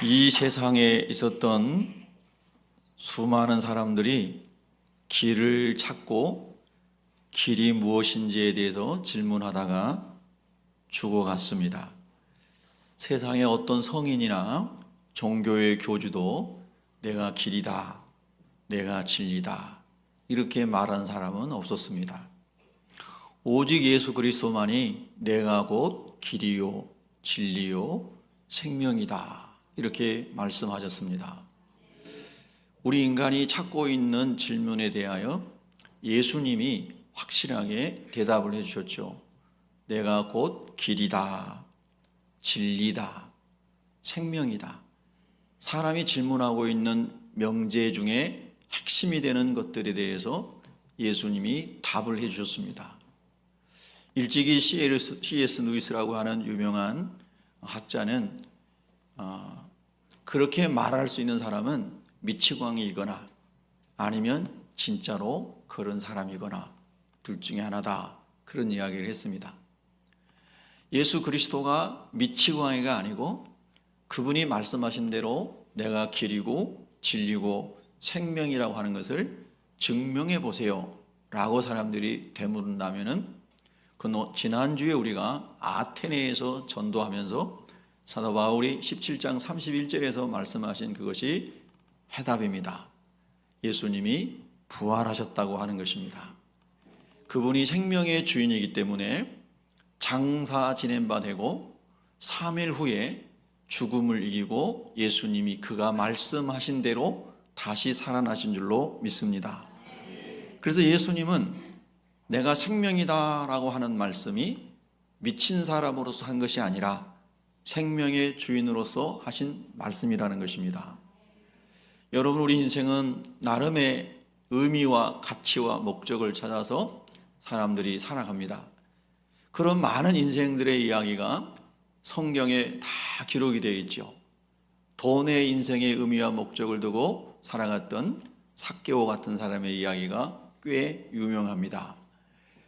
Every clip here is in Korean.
이 세상에 있었던 수많은 사람들이 길을 찾고 길이 무엇인지에 대해서 질문하다가 죽어갔습니다. 세상의 어떤 성인이나 종교의 교주도 내가 길이다, 내가 진리다 이렇게 말한 사람은 없었습니다. 오직 예수 그리스도만이 내가 곧 길이요 진리요 생명이다 이렇게 말씀하셨습니다. 우리 인간이 찾고 있는 질문에 대하여 예수님이 확실하게 대답을 해주셨죠. 내가 곧 길이다, 진리다, 생명이다. 사람이 질문하고 있는 명제 중에 핵심이 되는 것들에 대해서 예수님이 답을 해주셨습니다. 일찍이 C.S. 루이스라고 하는 유명한 학자는 그렇게 말할 수 있는 사람은 미치광이이거나 아니면 진짜로 그런 사람이거나 둘 중에 하나다 그런 이야기를 했습니다. 예수 그리스도가 미치광이가 아니고 그분이 말씀하신 대로 내가 길이고 진리고 생명이라고 하는 것을 증명해 보세요 라고 사람들이 되물은다면은 지난주에 우리가 아테네에서 전도하면서 사도 바울이 17장 31절에서 말씀하신 그것이 해답입니다. 예수님이 부활하셨다고 하는 것입니다. 그분이 생명의 주인이기 때문에 장사 지낸 바 되고 3일 후에 죽음을 이기고 예수님이 그가 말씀하신 대로 다시 살아나신 줄로 믿습니다. 그래서 예수님은 내가 생명이다라고 하는 말씀이 미친 사람으로서 한 것이 아니라 생명의 주인으로서 하신 말씀이라는 것입니다. 여러분, 우리 인생은 나름의 의미와 가치와 목적을 찾아서 사람들이 살아갑니다. 그런 많은 인생들의 이야기가 성경에 다 기록이 되어 있죠. 돈의 인생의 의미와 목적을 두고 살아갔던 삭개오 같은 사람의 이야기가 꽤 유명합니다.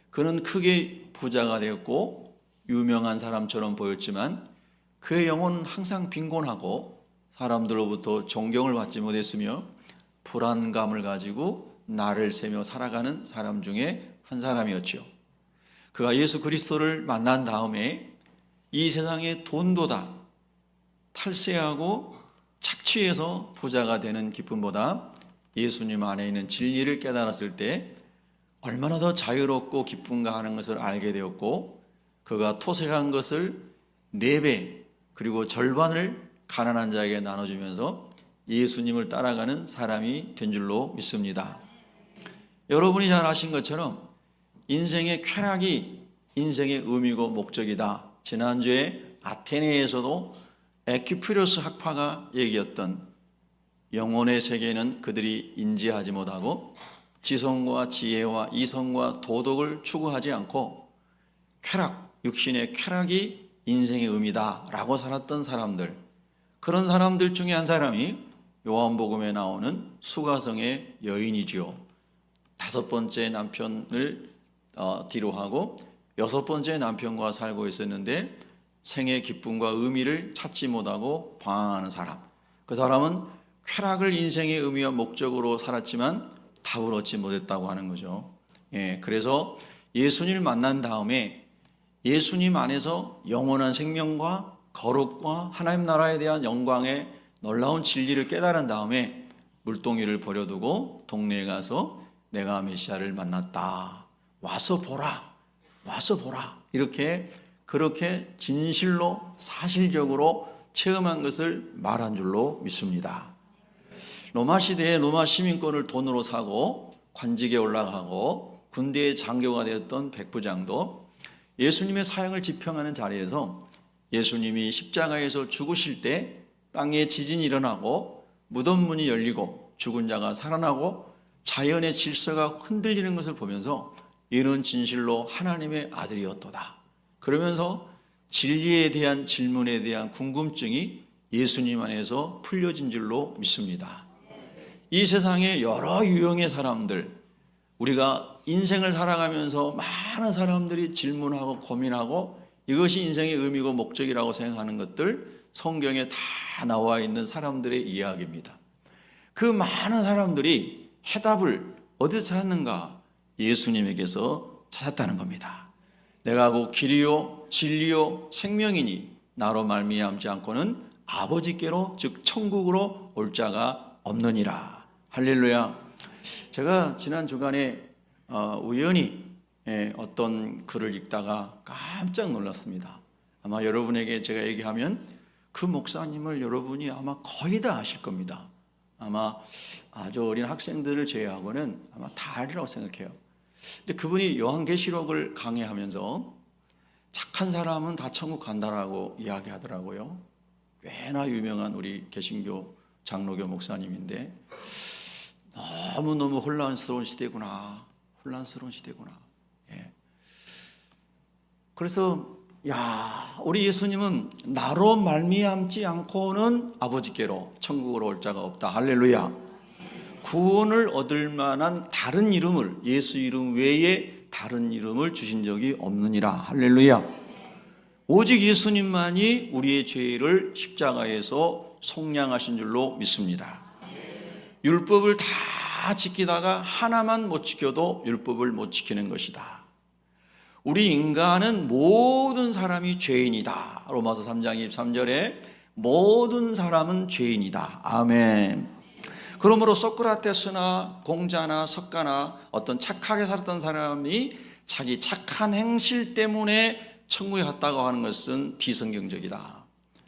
그는 크게 부자가 되었고 유명한 사람처럼 보였지만 그의 영혼은 항상 빈곤하고 사람들로부터 존경을 받지 못했으며 불안감을 가지고 나를 세며 살아가는 사람 중에 한 사람이었죠. 그가 예수 그리스도를 만난 다음에 이 세상의 돈보다 탈세하고 착취해서 부자가 되는 기쁨보다 예수님 안에 있는 진리를 깨달았을 때 얼마나 더 자유롭고 기쁜가 하는 것을 알게 되었고 그가 토색한 것을 4배 그리고 절반을 가난한 자에게 나눠주면서 예수님을 따라가는 사람이 된 줄로 믿습니다. 여러분이 잘 아신 것처럼 인생의 쾌락이 인생의 의미고 목적이다. 지난주에 아테네에서도 에퀴피루스 학파가 얘기했던 영혼의 세계는 그들이 인지하지 못하고 지성과 지혜와 이성과 도덕을 추구하지 않고 쾌락, 육신의 쾌락이 인생의 의미다라고 살았던 사람들, 그런 사람들 중에 한 사람이 요한복음에 나오는 수가성의 여인이지요. 5번째 남편을 뒤로 하고 6번째 남편과 살고 있었는데 생의 기쁨과 의미를 찾지 못하고 방황하는 사람. 그 사람은 쾌락을 인생의 의미와 목적으로 살았지만 답을 얻지 못했다고 하는 거죠. 그래서 예수님을 만난 다음에 예수님 안에서 영원한 생명과 거룩과 하나님 나라에 대한 영광의 놀라운 진리를 깨달은 다음에 물동이를 버려두고 동네에 가서 내가 메시아를 만났다. 와서 보라. 와서 보라. 그렇게 진실로 사실적으로 체험한 것을 말한 줄로 믿습니다. 로마 시대에 로마 시민권을 돈으로 사고 관직에 올라가고 군대의 장교가 되었던 백부장도 예수님의 사역을 지평하는 자리에서 예수님이 십자가에서 죽으실 때 땅에 지진이 일어나고 무덤 문이 열리고 죽은 자가 살아나고 자연의 질서가 흔들리는 것을 보면서 이는 진실로 하나님의 아들이었도다. 그러면서 진리에 대한 질문에 대한 궁금증이 예수님 안에서 풀려진 줄로 믿습니다. 이 세상에 여러 유형의 사람들, 우리가 인생을 살아가면서 많은 사람들이 질문하고 고민하고 이것이 인생의 의미고 목적이라고 생각하는 것들 성경에 다 나와 있는 사람들의 이야기입니다. 그 많은 사람들이 해답을 어디서 찾았는가? 예수님에게서 찾았다는 겁니다. 내가 곧 길이요 진리요 생명이니 나로 말미암지 않고는 아버지께로 즉 천국으로 올 자가 없느니라. 할렐루야. 제가 지난 주간에 우연히 어떤 글을 읽다가 깜짝 놀랐습니다. 아마 여러분에게 제가 얘기하면 그 목사님을 여러분이 아마 거의 다 아실 겁니다. 아마 아주 어린 학생들을 제외하고는 아마 다 알리라고 생각해요. 근데 그분이 요한계시록을 강의하면서 착한 사람은 다 천국 간다라고 이야기하더라고요. 꽤나 유명한 우리 개신교 장로교 목사님인데 너무너무 혼란스러운 시대구나. 예. 그래서 우리 예수님은 나로 말미암지 않고는 아버지께로 천국으로 올 자가 없다. 할렐루야. 구원을 얻을 만한 다른 이름을, 예수 이름 외에 다른 이름을 주신 적이 없느니라. 할렐루야. 오직 예수님만이 우리의 죄를 십자가에서 속량하신 줄로 믿습니다. 율법을 다 지키다가 하나만 못 지켜도 율법을 못 지키는 것이다. 우리 인간은 모든 사람이 죄인이다. 로마서 3장 23절에 모든 사람은 죄인이다. 아멘. 그러므로 소크라테스나 공자나 석가나 어떤 착하게 살았던 사람이 자기 착한 행실 때문에 천국에 갔다고 하는 것은 비성경적이다.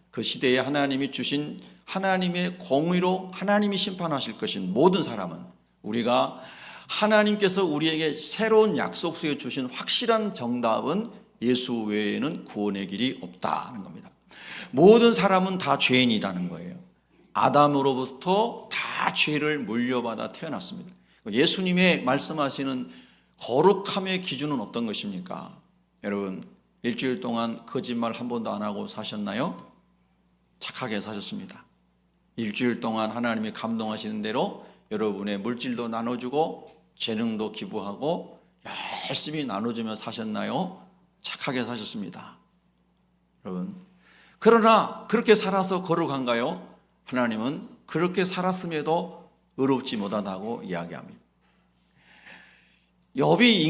그 시대에 하나님이 주신 하나님의 공의로 하나님이 심판하실 것인 모든 사람은, 우리가 하나님께서 우리에게 새로운 약속 속에 주신 확실한 정답은 예수 외에는 구원의 길이 없다는 겁니다. 모든 사람은 다 죄인이라는 거예요. 아담으로부터 다 죄를 물려받아 태어났습니다. 예수님의 말씀하시는 거룩함의 기준은 어떤 것입니까? 여러분, 일주일 동안 거짓말 한 번도 안 하고 사셨나요? 착하게 사셨습니다. 일주일 동안 하나님이 감동하시는 대로 여러분의 물질도 나눠주고 재능도 기부하고 열심히 나눠주며 사셨나요? 착하게 사셨습니다. 여러분, 그러나 그렇게 살아서 거룩한가요? 하나님은 그렇게 살았음에도 의롭지 못하다고 이야기합니다. 욥이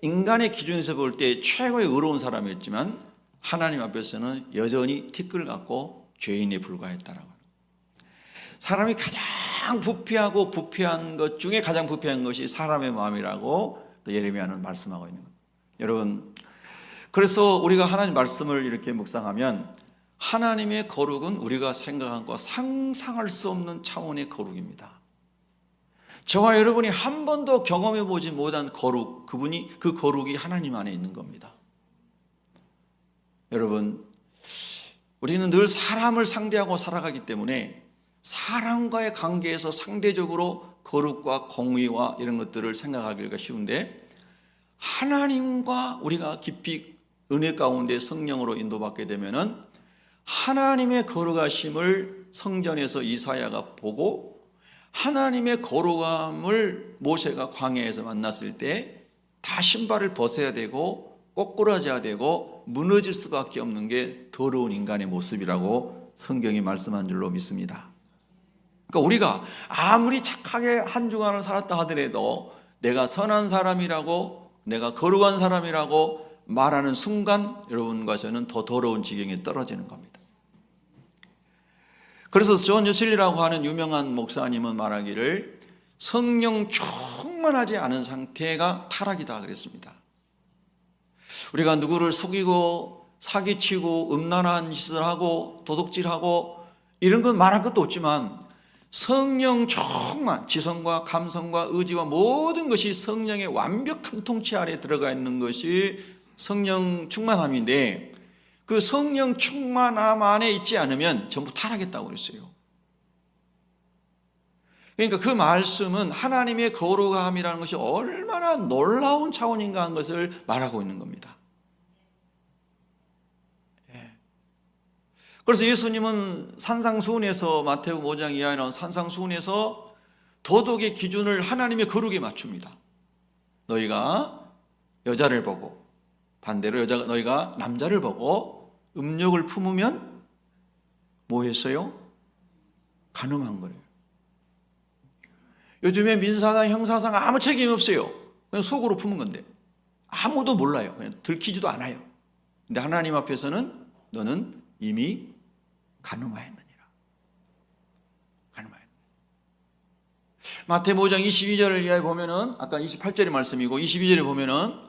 인간의 기준에서 볼 때 최고의 의로운 사람이었지만 하나님 앞에서는 여전히 티끌 같고 죄인에 불과했다라고 합니다. 사람이 가장 부패한 것 중에 가장 부패한 것이 사람의 마음이라고 예레미야는 말씀하고 있는 겁니다. 여러분, 그래서 우리가 하나님 말씀을 이렇게 묵상하면 하나님의 거룩은 우리가 생각한 것과 상상할 수 없는 차원의 거룩입니다. 저와 여러분이 한 번도 경험해 보지 못한 거룩, 그 거룩이 하나님 안에 있는 겁니다. 여러분, 우리는 늘 사람을 상대하고 살아가기 때문에 사람과의 관계에서 상대적으로 거룩과 공의와 이런 것들을 생각하기가 쉬운데, 하나님과 우리가 깊이 은혜 가운데 성령으로 인도받게 되면은 하나님의 거룩하심을 성전에서 이사야가 보고 하나님의 거룩함을 모세가 광야에서 만났을 때 다 신발을 벗어야 되고 꼬꾸라져야 되고 무너질 수밖에 없는 게 더러운 인간의 모습이라고 성경이 말씀한 줄로 믿습니다. 그러니까 우리가 아무리 착하게 한 주간을 살았다 하더라도 내가 선한 사람이라고, 내가 거룩한 사람이라고 말하는 순간 여러분과 저는 더 더러운 지경에 떨어지는 겁니다. 그래서 존 여슬리라고 하는 유명한 목사님은 말하기를 성령 충만하지 않은 상태가 타락이다 그랬습니다. 우리가 누구를 속이고 사기치고 음란한 짓을 하고 도둑질하고 이런 건 말할 것도 없지만 성령 충만, 지성과 감성과 의지와 모든 것이 성령의 완벽한 통치 아래 들어가 있는 것이 성령 충만함인데, 그 성령 충만함 안에 있지 않으면 전부 타락했다고 그랬어요. 그러니까 그 말씀은 하나님의 거룩함이라는 것이 얼마나 놀라운 차원인가 하는 것을 말하고 있는 겁니다. 그래서 예수님은 산상수훈에서, 마태복음 5장 이하에 나온 산상수훈에서 도덕의 기준을 하나님의 거룩에 맞춥니다. 너희가 여자를 보고, 반대로 너희가 남자를 보고 음욕을 품으면 뭐 했어요? 간음한 거예요. 요즘에 민사상, 형사상 아무 책임이 없어요. 그냥 속으로 품은 건데 아무도 몰라요. 그냥 들키지도 않아요. 근데 하나님 앞에서는 너는 이미 간음하였느니라. 간음하였느니라. 마태복음 5장 22절을 이하에 보면은 아까 28절의 말씀이고 22절에 보면은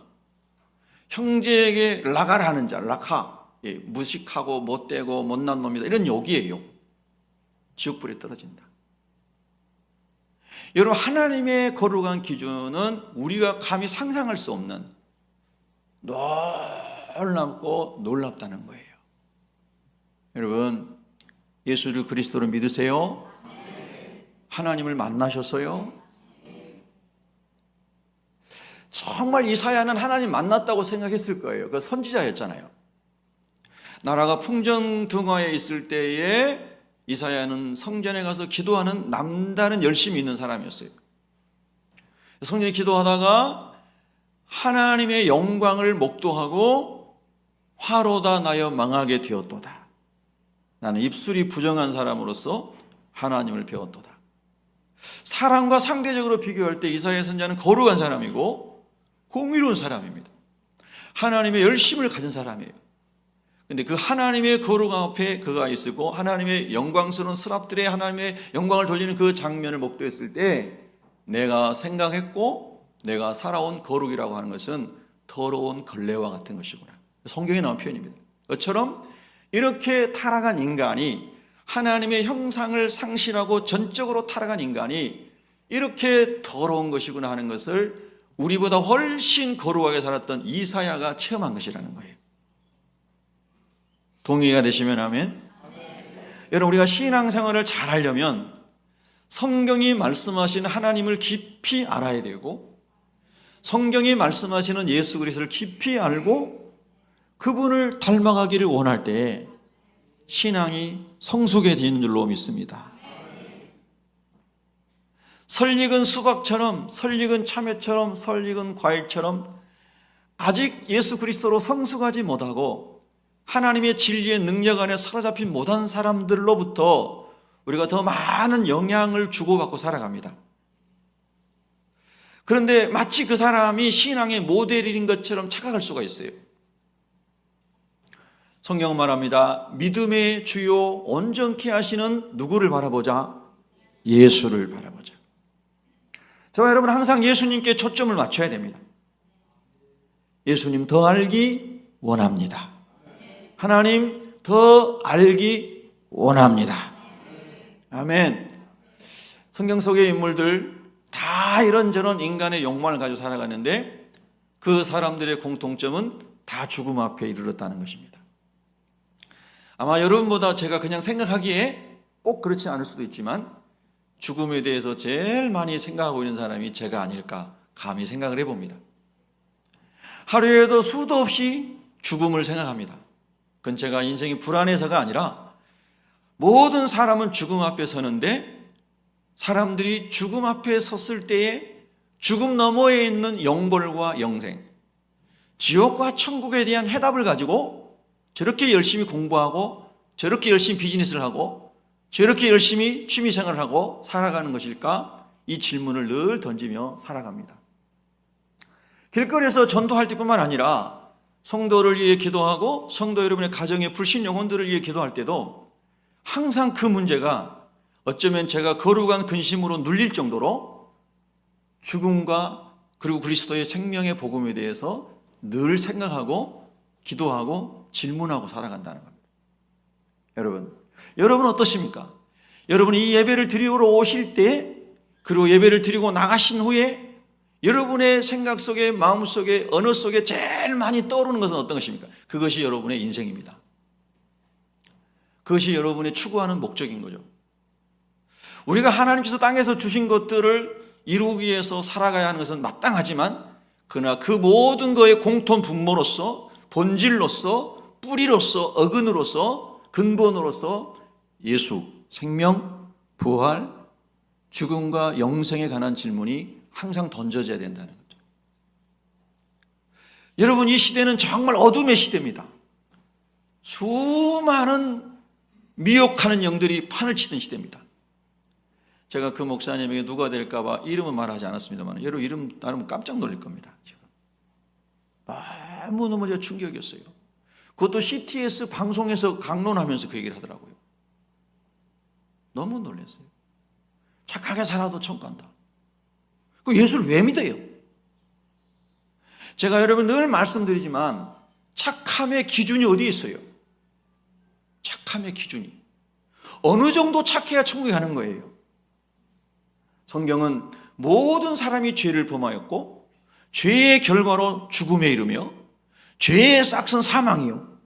형제에게 라가라는 자, 라카, 무식하고 못되고 못난 놈이다 이런 욕이에요. 지옥불에 떨어진다. 여러분, 하나님의 거룩한 기준은 우리가 감히 상상할 수 없는 놀랍고 놀랍다는 거예요. 여러분, 예수를 그리스도로 믿으세요? 하나님을 만나셨어요? 정말 이사야는 하나님 만났다고 생각했을 거예요. 그 선지자였잖아요. 나라가 풍정등화에 있을 때에 이사야는 성전에 가서 기도하는 남다른 열심이 있는 사람이었어요. 성전에 기도하다가 하나님의 영광을 목도하고 화로다 나여 망하게 되었도다. 나는 입술이 부정한 사람으로서 하나님을 배웠도다. 사람과 상대적으로 비교할 때 이사야 선지자는 거룩한 사람이고 공의로운 사람입니다. 하나님의 열심을 가진 사람이에요. 근데 그 하나님의 거룩 앞에 그가 있었고 하나님의 영광스러운 스랍들의 하나님의 영광을 돌리는 그 장면을 목도했을 때 내가 생각했고 내가 살아온 거룩이라고 하는 것은 더러운 걸레와 같은 것이구나. 성경에 나온 표현입니다. 그처럼 이렇게 타락한 인간이 하나님의 형상을 상실하고 전적으로 타락한 인간이 이렇게 더러운 것이구나 하는 것을 우리보다 훨씬 거룩하게 살았던 이사야가 체험한 것이라는 거예요. 동의가 되시면 아멘. 여러분, 우리가 신앙생활을 잘 하려면 성경이 말씀하시는 하나님을 깊이 알아야 되고 성경이 말씀하시는 예수 그리스도를 깊이 알고 그분을 닮아가기를 원할 때 신앙이 성숙해 되는 줄로 믿습니다. 설익은 수박처럼, 설익은 참외처럼, 설익은 과일처럼 아직 예수 그리스도로 성숙하지 못하고 하나님의 진리의 능력 안에 사로잡힌 못한 사람들로부터 우리가 더 많은 영향을 주고받고 살아갑니다. 그런데 마치 그 사람이 신앙의 모델인 것처럼 착각할 수가 있어요. 성경은 말합니다. 믿음의 주요 온전케 하시는 누구를 바라보자? 예수를 바라보자. 저와 여러분 항상 예수님께 초점을 맞춰야 됩니다. 예수님 더 알기 원합니다. 하나님 더 알기 원합니다. 아멘. 성경 속의 인물들 다 이런저런 인간의 욕망을 가지고 살아가는데 그 사람들의 공통점은 다 죽음 앞에 이르렀다는 것입니다. 아마 여러분보다 제가 그냥 생각하기에 꼭 그렇지 않을 수도 있지만 죽음에 대해서 제일 많이 생각하고 있는 사람이 제가 아닐까 감히 생각을 해봅니다. 하루에도 수도 없이 죽음을 생각합니다. 그건 제가 인생이 불안해서가 아니라 모든 사람은 죽음 앞에 서는데 사람들이 죽음 앞에 섰을 때에 죽음 너머에 있는 영벌과 영생, 지옥과 천국에 대한 해답을 가지고 저렇게 열심히 공부하고 저렇게 열심히 비즈니스를 하고 저렇게 열심히 취미생활을 하고 살아가는 것일까? 이 질문을 늘 던지며 살아갑니다. 길거리에서 전도할 때뿐만 아니라 성도를 위해 기도하고 성도 여러분의 가정의 불신 영혼들을 위해 기도할 때도 항상 그 문제가 어쩌면 제가 거룩한 근심으로 눌릴 정도로 죽음과 그리고 그리스도의 생명의 복음에 대해서 늘 생각하고 기도하고 질문하고 살아간다는 겁니다. 여러분 어떠십니까? 여러분이 이 예배를 드리러 오실 때 그리고 예배를 드리고 나가신 후에 여러분의 생각 속에 마음 속에 언어 속에 제일 많이 떠오르는 것은 어떤 것입니까? 그것이 여러분의 인생입니다. 그것이 여러분의 추구하는 목적인 거죠. 우리가 하나님께서 땅에서 주신 것들을 이루기 위해서 살아가야 하는 것은 마땅하지만 그러나 그 모든 것의 공통 분모로서 본질로서 뿌리로서 어근으로서 근본으로서 예수, 생명, 부활, 죽음과 영생에 관한 질문이 항상 던져져야 된다는 거죠. 여러분 이 시대는 정말 어둠의 시대입니다. 수많은 미혹하는 영들이 판을 치던 시대입니다. 제가 그 목사님에게 누가 될까봐 이름은 말하지 않았습니다만 여러분 이름 따르면 깜짝 놀랄 겁니다. 지금 너무너무 충격이었어요. 그것도 CTS 방송에서 강론하면서 그 얘기를 하더라고요. 너무 놀랐어요. 착하게 살아도 천국 간다. 그럼 예수를 왜 믿어요? 제가 여러분 늘 말씀드리지만 착함의 기준이 어디에 있어요? 착함의 기준이 어느 정도 착해야 천국에 가는 거예요. 성경은 모든 사람이 죄를 범하였고 죄의 결과로 죽음에 이르며 죄의 싹은 사망이요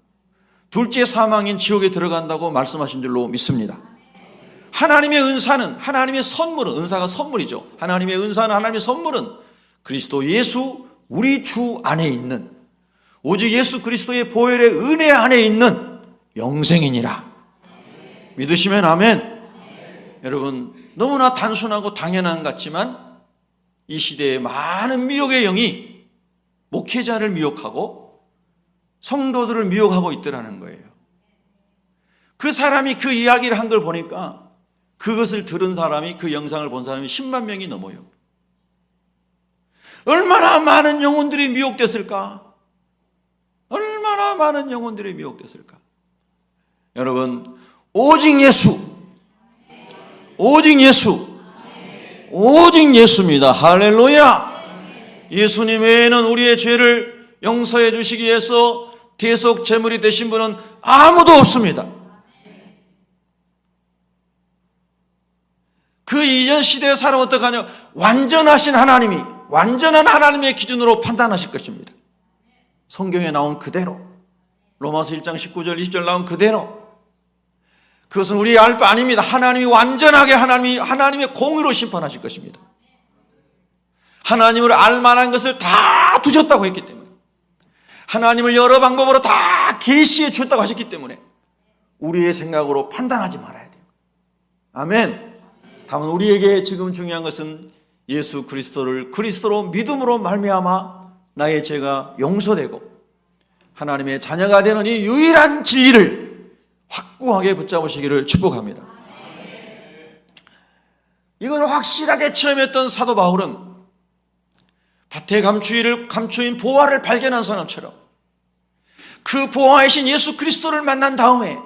둘째 사망인 지옥에 들어간다고 말씀하신 줄로 믿습니다. 하나님의 은사는, 하나님의 선물은, 은사가 선물이죠. 하나님의 은사는, 하나님의 선물은 그리스도 예수 우리 주 안에 있는, 오직 예수 그리스도의 보혈의 은혜 안에 있는 영생이니라. 믿으시면 아멘. 여러분 너무나 단순하고 당연한 것 같지만 이 시대에 많은 미혹의 영이 목회자를 미혹하고 성도들을 미혹하고 있더라는 거예요. 그 사람이 그 이야기를 한 걸 보니까 그것을 들은 사람이, 그 영상을 본 사람이 10만 명이 넘어요. 얼마나 많은 영혼들이 미혹됐을까? 얼마나 많은 영혼들이 미혹됐을까? 여러분 오직 예수, 오직 예수, 오직 예수입니다. 할렐루야. 예수님 외에는 우리의 죄를 용서해 주시기 위해서 대속 제물이 되신 분은 아무도 없습니다. 그 이전 시대의 사람은 어떡하냐? 완전하신 하나님이, 완전한 하나님의 기준으로 판단하실 것입니다. 성경에 나온 그대로, 로마서 1장 19절 20절 나온 그대로. 그것은 우리의 알 바 아닙니다. 하나님이 완전하게 하나님의 공의로 심판하실 것입니다. 하나님을 알 만한 것을 다 두셨다고 했기 때문에, 하나님을 여러 방법으로 다 계시해 주셨다고 하셨기 때문에 우리의 생각으로 판단하지 말아야 돼요. 아멘. 다만 우리에게 지금 중요한 것은 예수 그리스도를 그리스도로 믿음으로 말미암아 나의 죄가 용서되고 하나님의 자녀가 되는 이 유일한 진리를 확고하게 붙잡으시기를 축복합니다. 이걸 확실하게 체험했던 사도 바울은 밭에 감추인 보화를 발견한 사람처럼 그 보화이신 예수 그리스도를 만난 다음에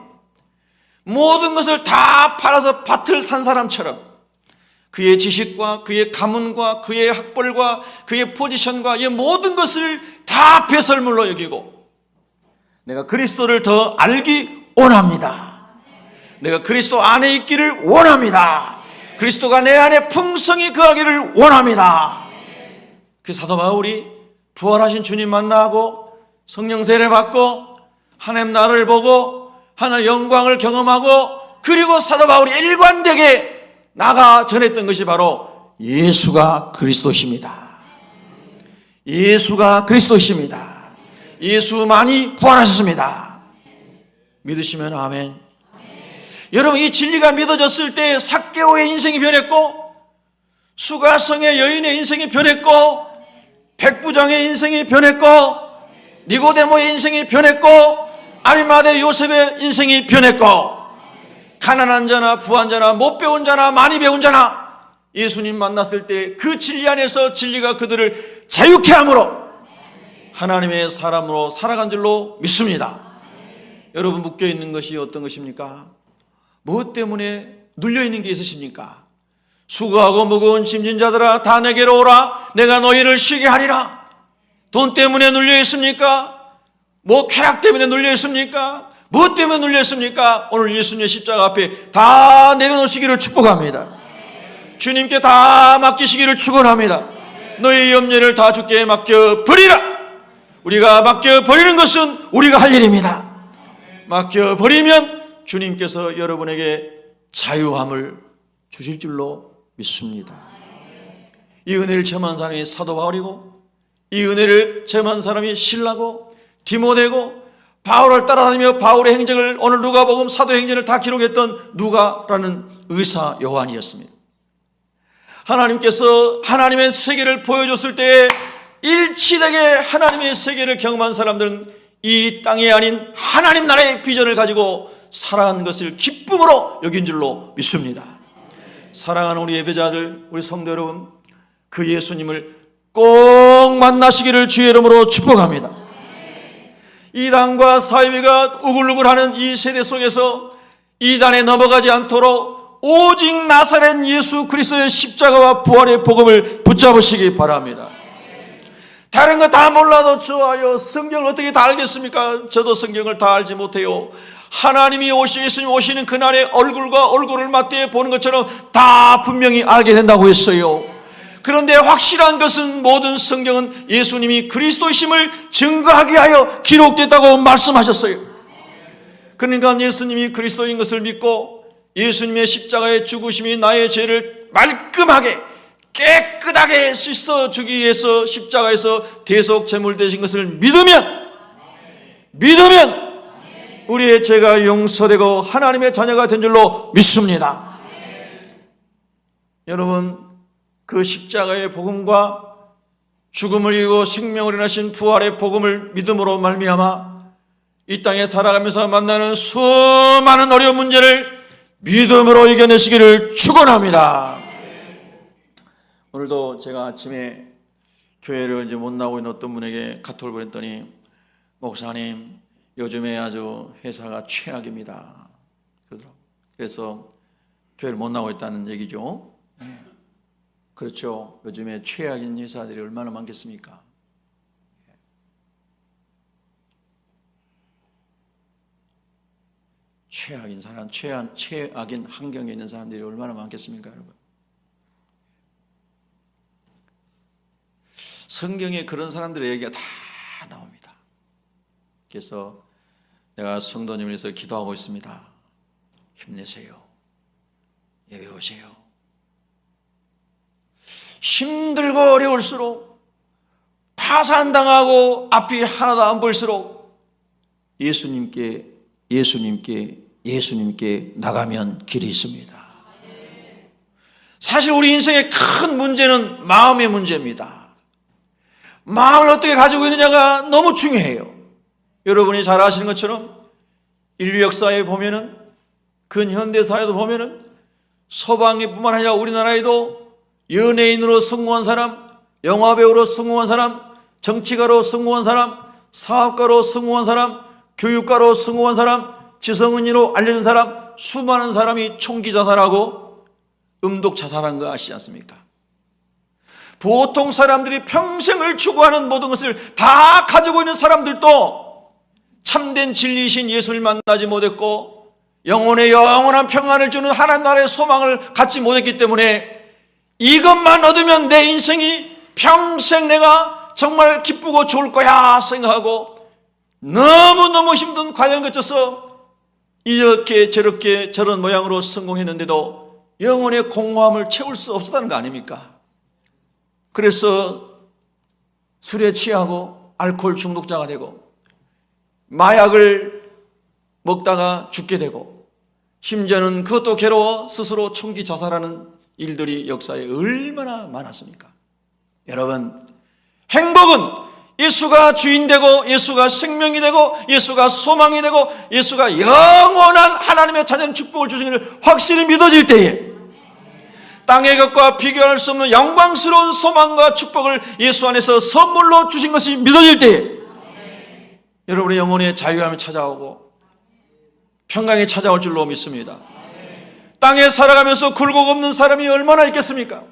모든 것을 다 팔아서 밭을 산 사람처럼 그의 지식과 그의 가문과 그의 학벌과 그의 포지션과 이 모든 것을 다 배설물로 여기고 내가 그리스도를 더 알기 원합니다. 내가 그리스도 안에 있기를 원합니다. 그리스도가 내 안에 풍성히 거하기를 원합니다. 그 사도 바울이 부활하신 주님 만나고 성령 세례 받고 하나님 나라를 보고 하나님 영광을 경험하고 그리고 사도 바울이 일관되게 나가 전했던 것이 바로 예수가 그리스도십니다. 예수가 그리스도십니다. 예수만이 부활하셨습니다. 믿으시면 아멘. 여러분 이 진리가 믿어졌을 때 삭개오의 인생이 변했고 수가성의 여인의 인생이 변했고 백부장의 인생이 변했고 니고데모의 인생이 변했고 아리마대 요셉의 인생이 변했고 가난한 자나 부한 자나 못 배운 자나 많이 배운 자나 예수님 만났을 때 그 진리 안에서 진리가 그들을 자유케 함으로 하나님의 사람으로 살아간 줄로 믿습니다. 여러분 묶여있는 것이 어떤 것입니까? 무엇 때문에 눌려있는 게 있으십니까? 수고하고 무거운 짐진 자들아 다 내게로 오라 내가 너희를 쉬게 하리라. 돈 때문에 눌려있습니까? 뭐 쾌락 때문에 눌려있습니까? 무엇 때문에 눌렸습니까? 오늘 예수님의 십자가 앞에 다 내려놓으시기를 축복합니다. 주님께 다 맡기시기를 축원합니다. 너희 염려를 다 주께 맡겨버리라. 우리가 맡겨버리는 것은 우리가 할 일입니다. 맡겨버리면 주님께서 여러분에게 자유함을 주실 줄로 믿습니다. 이 은혜를 체험한 사람이 사도 바울이고 이 은혜를 체험한 사람이 실라고 디모데고 바울을 따라다니며 바울의 행적을 오늘 누가복음 사도행전을 다 기록했던 누가라는 의사 요한이었습니다. 하나님께서 하나님의 세계를 보여줬을 때에 일치되게 하나님의 세계를 경험한 사람들은 이 땅이 아닌 하나님 나라의 비전을 가지고 살아간 것을 기쁨으로 여긴 줄로 믿습니다. 사랑하는 우리 예배자들, 우리 성도 여러분, 그 예수님을 꼭 만나시기를 주의 이름으로 축복합니다. 이단과 사이비가 우글우글하는 이 세대 속에서 이단에 넘어가지 않도록 오직 나사렛 예수 그리스도의 십자가와 부활의 복음을 붙잡으시기 바랍니다. 다른 거 다 몰라도 좋아요. 성경을 어떻게 다 알겠습니까? 저도 성경을 다 알지 못해요. 하나님이 예수님 오시는 그날에 얼굴과 얼굴을 맞대어 보는 것처럼 다 분명히 알게 된다고 했어요. 그런데 확실한 것은 모든 성경은 예수님이 그리스도이심을 증거하기 위하여 기록됐다고 말씀하셨어요. 그러니까 예수님이 그리스도인 것을 믿고 예수님의 십자가의 죽으심이 나의 죄를 말끔하게 깨끗하게 씻어주기 위해서 십자가에서 대속 제물 되신 것을 믿으면 우리의 죄가 용서되고 하나님의 자녀가 된 줄로 믿습니다. 여러분, 그 십자가의 복음과 죽음을 이기고 생명을 일어나신 부활의 복음을 믿음으로 말미암아 이 땅에 살아가면서 만나는 수많은 어려운 문제를 믿음으로 이겨내시기를 축원합니다. 오늘도 제가 아침에 교회를 이제 못 나오고 있는 어떤 분에게 카톡을 보냈더니, 목사님, 요즘에 아주 회사가 최악입니다 그러더라고요. 그래서 교회를 못 나오고 있다는 얘기죠. 그렇죠. 요즘에 최악인 회사들이 얼마나 많겠습니까? 최악인 사람, 최악인 환경에 있는 사람들이 얼마나 많겠습니까, 여러분? 성경에 그런 사람들의 얘기가 다 나옵니다. 그래서 내가 성도님을 위해서 기도하고 있습니다. 힘내세요. 예배 오세요. 힘들고 어려울수록, 파산당하고 앞이 하나도 안 보일수록 예수님께 나가면 길이 있습니다. 사실 우리 인생의 큰 문제는 마음의 문제입니다. 마음을 어떻게 가지고 있느냐가 너무 중요해요. 여러분이 잘 아시는 것처럼 인류 역사에 보면은, 근현대사에도 보면은 서방뿐만 아니라 우리나라에도 연예인으로 성공한 사람, 영화배우로 성공한 사람, 정치가로 성공한 사람, 사업가로 성공한 사람, 교육가로 성공한 사람, 지성인으로 알려진 사람, 수많은 사람이 총기 자살하고 음독 자살한 거 아시지 않습니까? 보통 사람들이 평생을 추구하는 모든 것을 다 가지고 있는 사람들도 참된 진리이신 예수를 만나지 못했고 영혼의 영원한 평안을 주는 하나님 나라의 소망을 갖지 못했기 때문에 이것만 얻으면 내 인생이 평생 내가 정말 기쁘고 좋을 거야 생각하고 너무너무 힘든 과정을 거쳐서 이렇게 저렇게 저런 모양으로 성공했는데도 영혼의 공허함을 채울 수 없었다는 거 아닙니까? 그래서 술에 취하고 알코올 중독자가 되고 마약을 먹다가 죽게 되고 심지어는 그것도 괴로워 스스로 총기 자살하는 일들이 역사에 얼마나 많았습니까? 여러분, 행복은 예수가 주인 되고 예수가 생명이 되고 예수가 소망이 되고 예수가 영원한 하나님의 자녀는 축복을 주시기를 확실히 믿어질 때에 땅의 것과 비교할 수 없는 영광스러운 소망과 축복을 예수 안에서 선물로 주신 것이 믿어질 때에 여러분의 영혼의 자유함이 찾아오고 평강이 찾아올 줄로 믿습니다. 땅에 살아가면서 굴곡 없는 사람이 얼마나 있겠습니까?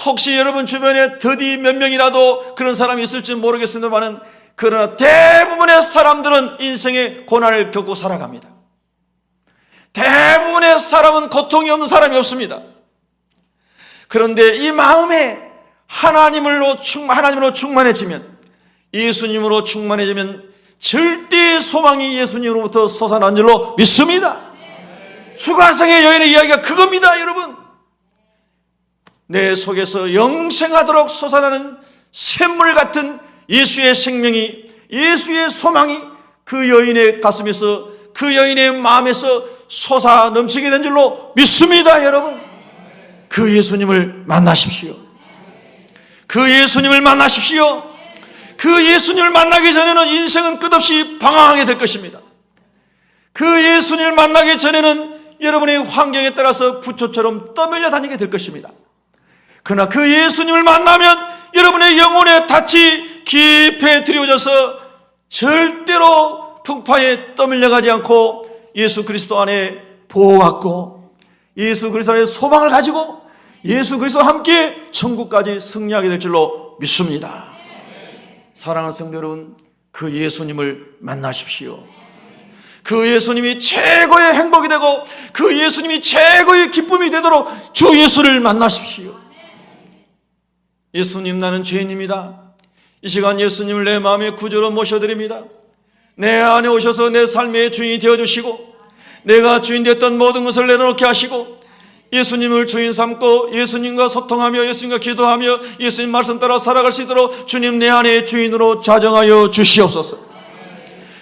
혹시 여러분 주변에 더디 몇 명이라도 그런 사람이 있을지 모르겠습니다만, 그러나 대부분의 사람들은 인생의 고난을 겪고 살아갑니다. 대부분의 사람은 고통이 없는 사람이 없습니다. 그런데 이 마음에 하나님으로 충만해지면, 예수님으로 충만해지면 절대 소망이 예수님으로부터 솟아난 줄로 믿습니다. 수가성의 여인의 이야기가 그겁니다, 여러분. 내 속에서 영생하도록 솟아나는 샘물 같은 예수의 생명이, 예수의 소망이 그 여인의 가슴에서, 그 여인의 마음에서 솟아 넘치게 된 줄로 믿습니다, 여러분. 그 예수님을 만나십시오. 그 예수님을 만나십시오. 그 예수님을 만나기 전에는 인생은 끝없이 방황하게 될 것입니다. 그 예수님을 만나기 전에는 여러분의 환경에 따라서 부초처럼 떠밀려 다니게 될 것입니다. 그러나 그 예수님을 만나면 여러분의 영혼의 닻이 깊이 드리워져서 절대로 풍파에 떠밀려가지 않고 예수 그리스도 안에 보호받고 예수 그리스도 안에 소망을 가지고 예수 그리스도와 함께 천국까지 승리하게 될 줄로 믿습니다. 사랑하는 성도 여러분, 그 예수님을 만나십시오. 그 예수님이 최고의 행복이 되고 그 예수님이 최고의 기쁨이 되도록 주 예수를 만나십시오. 예수님, 나는 죄인입니다. 이 시간 예수님을 내 마음의 구주로 모셔드립니다. 내 안에 오셔서 내 삶의 주인이 되어주시고 내가 주인 됐던 모든 것을 내려놓게 하시고 예수님을 주인 삼고 예수님과 소통하며 예수님과 기도하며 예수님 말씀 따라 살아갈 수 있도록 주님 내 안에 주인으로 자정하여 주시옵소서.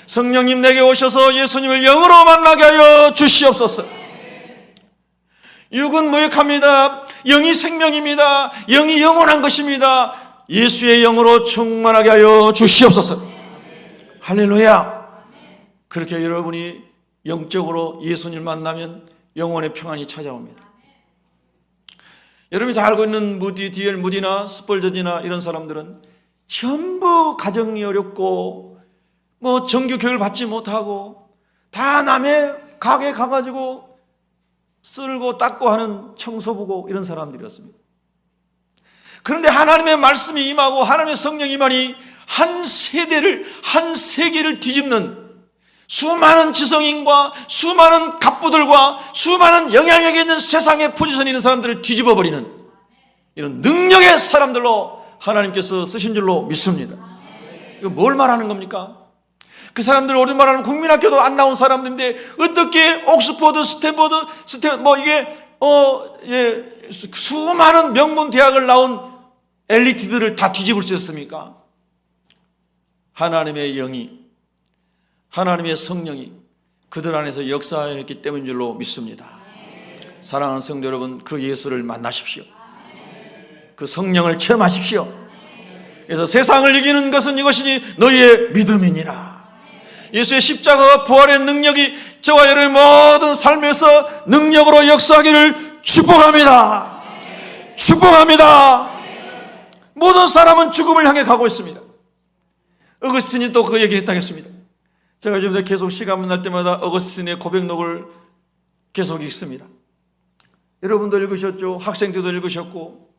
성령님 내게 오셔서 예수님을 영으로 만나게 하여 주시옵소서. 육은 무익합니다. 영이 생명입니다. 영이 영원한 것입니다. 예수의 영으로 충만하게 하여 주시옵소서. 할렐루야. 그렇게 여러분이 영적으로 예수님을 만나면 영혼의 평안이 찾아옵니다. 여러분이 잘 알고 있는 D.L. 무디나 스펄전이나 이런 사람들은 전부 가정이 어렵고 정규 교육을 받지 못하고 다 남의 가게에 가가지고 쓸고 닦고 하는 청소부고 이런 사람들이었습니다. 그런데 하나님의 말씀이 임하고 하나님의 성령이 임하니 한 세대를, 한 세계를 뒤집는 수많은 지성인과 수많은 갑부들과 수많은 영향력이 있는 세상의 포지션이 있는 사람들을 뒤집어버리는 이런 능력의 사람들로 하나님께서 쓰신 줄로 믿습니다. 이거 뭘 말하는 겁니까? 그 사람들 우리 말하는 국민학교도 안 나온 사람들인데 어떻게 옥스퍼드, 스탠퍼드, 수많은 명문 대학을 나온 엘리트들을 다 뒤집을 수 있습니까? 하나님의 영이, 하나님의 성령이 그들 안에서 역사했기 때문인 줄로 믿습니다. 사랑하는 성도 여러분, 그 예수를 만나십시오. 그 성령을 체험하십시오. 그래서 세상을 이기는 것은 이것이니 너희의 믿음이니라. 예수의 십자가와 부활의 능력이 저와 여러분의 모든 삶에서 능력으로 역사하기를 축복합니다. 축복합니다. 모든 사람은 죽음을 향해 가고 있습니다. 어거스틴이 또 그 얘기를 했다겠습니다. 제가 요즘 계속 시간 날 때마다 어거스틴의 고백록을 계속 읽습니다. 여러분도 읽으셨죠? 학생 때도 읽으셨고,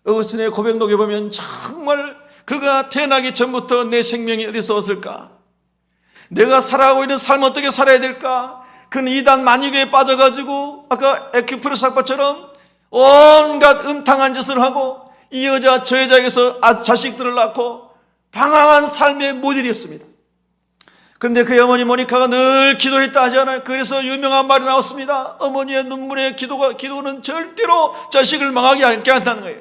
어거스틴의 고백록에 보면 정말 그가 태어나기 전부터 내 생명이 어디서 왔을까? 내가 살아가고 있는 삶을 어떻게 살아야 될까? 그는 이단 만유교에 빠져가지고 아까 에퀴프로스 학파처럼 온갖 음탕한 짓을 하고 이 여자 저 여자에게서 자식들을 낳고 방황한 삶의 모델이었습니다. 그런데 그의 어머니 모니카가 늘 기도했다 하지 않아요? 그래서 유명한 말이 나왔습니다. 어머니의 눈물의 기도는 절대로 자식을 망하게 않게 한다는 거예요.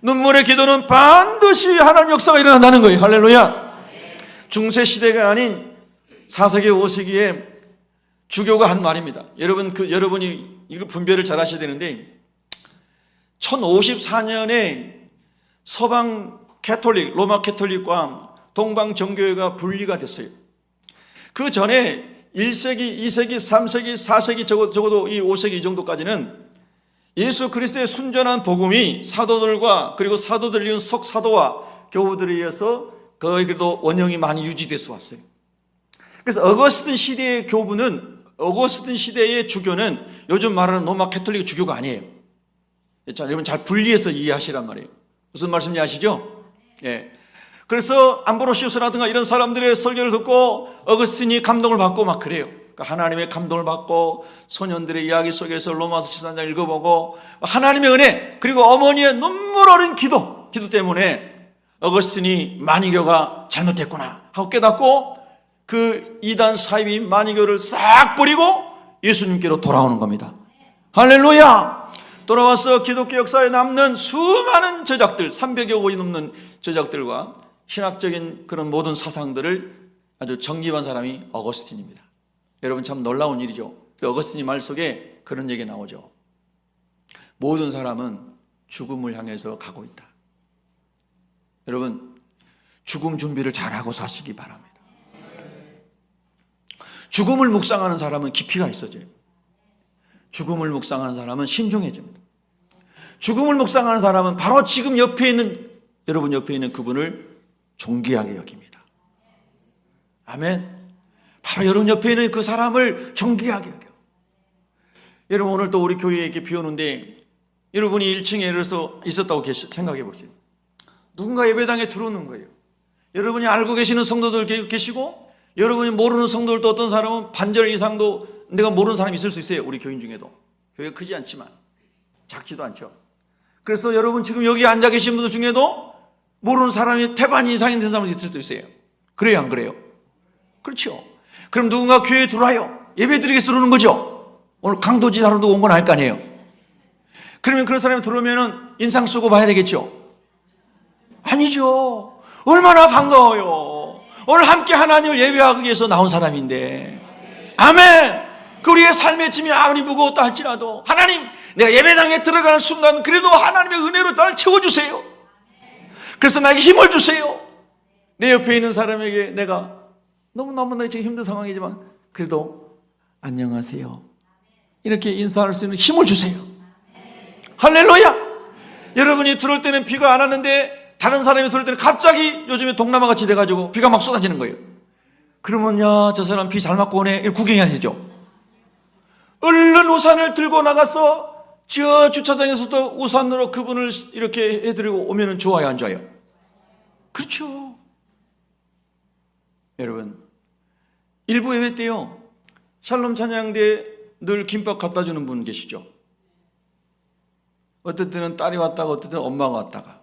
눈물의 기도는 반드시 하나님 역사가 일어난다는 거예요. 할렐루야. 중세 시대가 아닌 4세기 5세기에 주교가 한 말입니다. 여러분이 이거 분별을 잘 하셔야 되는데 1054년에 서방 캐톨릭, 로마 캐톨릭과 동방 정교회가 분리가 됐어요. 그 전에 1세기, 2세기, 3세기, 4세기 적어도 이 5세기 정도까지는 예수 그리스도의 순전한 복음이 사도들과 그리고 사도들 이은 속사도와 교우들에 의해서 거의 그래도 원형이 많이 유지돼서 왔어요. 그래서 어거스틴 시대의 교부는, 어거스틴 시대의 주교는 요즘 말하는 로마 캐톨릭 주교가 아니에요. 자, 여러분 잘 분리해서 이해하시란 말이에요. 무슨 말씀인지 아시죠? 예. 그래서 암브로시우스라든가 이런 사람들의 설교를 듣고 어거스틴이 감동을 받고 막 그래요. 그러니까 하나님의 감동을 받고 소년들의 이야기 속에서 로마서 13장 읽어보고 하나님의 은혜 그리고 어머니의 눈물 어린 기도 때문에 어거스틴이 만이교가 잘못됐구나 하고 깨닫고 그 이단 사이비 만이교를 싹 버리고 예수님께로 돌아오는 겁니다. 할렐루야. 돌아와서 기독교 역사에 남는 수많은 저작들, 300여 권이 넘는 저작들과 신학적인 그런 모든 사상들을 아주 정립한 사람이 어거스틴입니다. 여러분 참 놀라운 일이죠. 어거스틴이 말 속에 그런 얘기가 나오죠. 모든 사람은 죽음을 향해서 가고 있다. 여러분 죽음 준비를 잘하고 사시기 바랍니다. 죽음을 묵상하는 사람은 깊이가 있어져요. 죽음을 묵상하는 사람은 신중해집니다. 죽음을 묵상하는 사람은 바로 지금 옆에 있는, 여러분 옆에 있는 그분을 존귀하게 여깁니다. 아멘. 바로 여러분 옆에 있는 그 사람을 존귀하게 여겨. 여러분 오늘 또 우리 교회에 이렇게 비 오는데 여러분이 1층에 예를들어서 있었다고 생각해 보세요. 누군가 예배당에 들어오는 거예요. 여러분이 알고 계시는 성도들 계시고 여러분이 모르는 성도들도 어떤 사람은 반절 이상도 내가 모르는 사람이 있을 수 있어요. 우리 교인 중에도. 교회가 크지 않지만 작지도 않죠. 그래서 여러분 지금 여기 앉아 계신 분들 중에도 모르는 사람이 태반 이상이 된 사람이 있을 수도 있어요. 그래요 안 그래요? 그렇죠. 그럼 누군가 교회에 들어와요. 예배 드리게 들어오는 거죠. 오늘 강도지 하러도 온 건 아닐 거 아니에요. 그러면 그런 사람이 들어오면 인상 쓰고 봐야 되겠죠? 아니죠. 얼마나 반가워요. 오늘 함께 하나님을 예배하기 위해서 나온 사람인데. 아멘. 그 우리의 삶의 짐이 아무리 무거웠다 할지라도 하나님, 내가 예배당에 들어가는 순간 그래도 하나님의 은혜로 나를 채워주세요. 그래서 나에게 힘을 주세요. 내 옆에 있는 사람에게 내가 너무나 지금 힘든 상황이지만 그래도 안녕하세요 이렇게 인사할 수 있는 힘을 주세요. 할렐루야. 여러분이 들어올 때는 비가 안 왔는데 다른 사람이 들어올 때는 갑자기 요즘에 동남아같이 돼가지고 비가 막 쏟아지는 거예요. 그러면 야, 저 사람 비 잘 맞고 오네 구경해야죠. 얼른 우산을 들고 나가서 저 주차장에서도 우산으로 그분을 이렇게 해드리고 오면 좋아요 안 좋아요? 그렇죠. 여러분 일부 예배 때요 샬롬 찬양대에 늘 김밥 갖다 주는 분 계시죠? 어떨 때는 딸이 왔다가 어떨 때는 엄마가 왔다가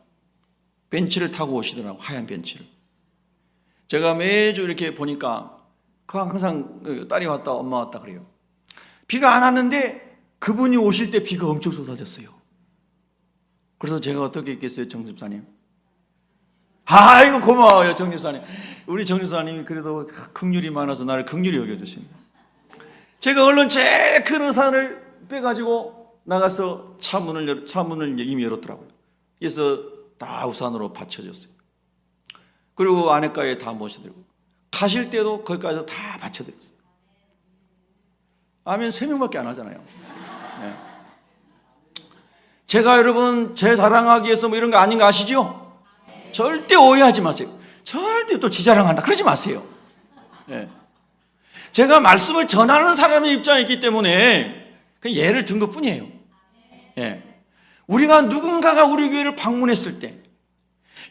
벤치를 타고 오시더라고. 하얀 벤치를. 제가 매주 이렇게 보니까 항상 딸이 왔다 엄마 왔다 그래요. 비가 안 왔는데 그분이 오실 때 비가 엄청 쏟아졌어요. 그래서 제가 어떻게 했겠어요 정집사님? 아이고 고마워요 정집사님. 우리 정집사님이 그래도 긍휼이 많아서 나를 긍휼히 여겨주십니다. 제가 얼른 제일 큰 우산을 빼가지고 나가서 차문을 이미 열었더라고요. 그래서 다 우산으로 받쳐줬어요. 그리고 안에까지 다 모셔드리고 가실 때도 거기까지 다 받쳐드렸어요. 아멘. 3명밖에 안 하잖아요. 네. 제가 여러분 제 자랑하기 위해서 뭐 이런 거 아닌 거 아시죠? 절대 오해하지 마세요. 절대 또 지 자랑한다 그러지 마세요. 네. 제가 말씀을 전하는 사람의 입장에 있기 때문에 그냥 예를 든 것 뿐이에요. 예. 우리가 누군가가 우리 교회를 방문했을 때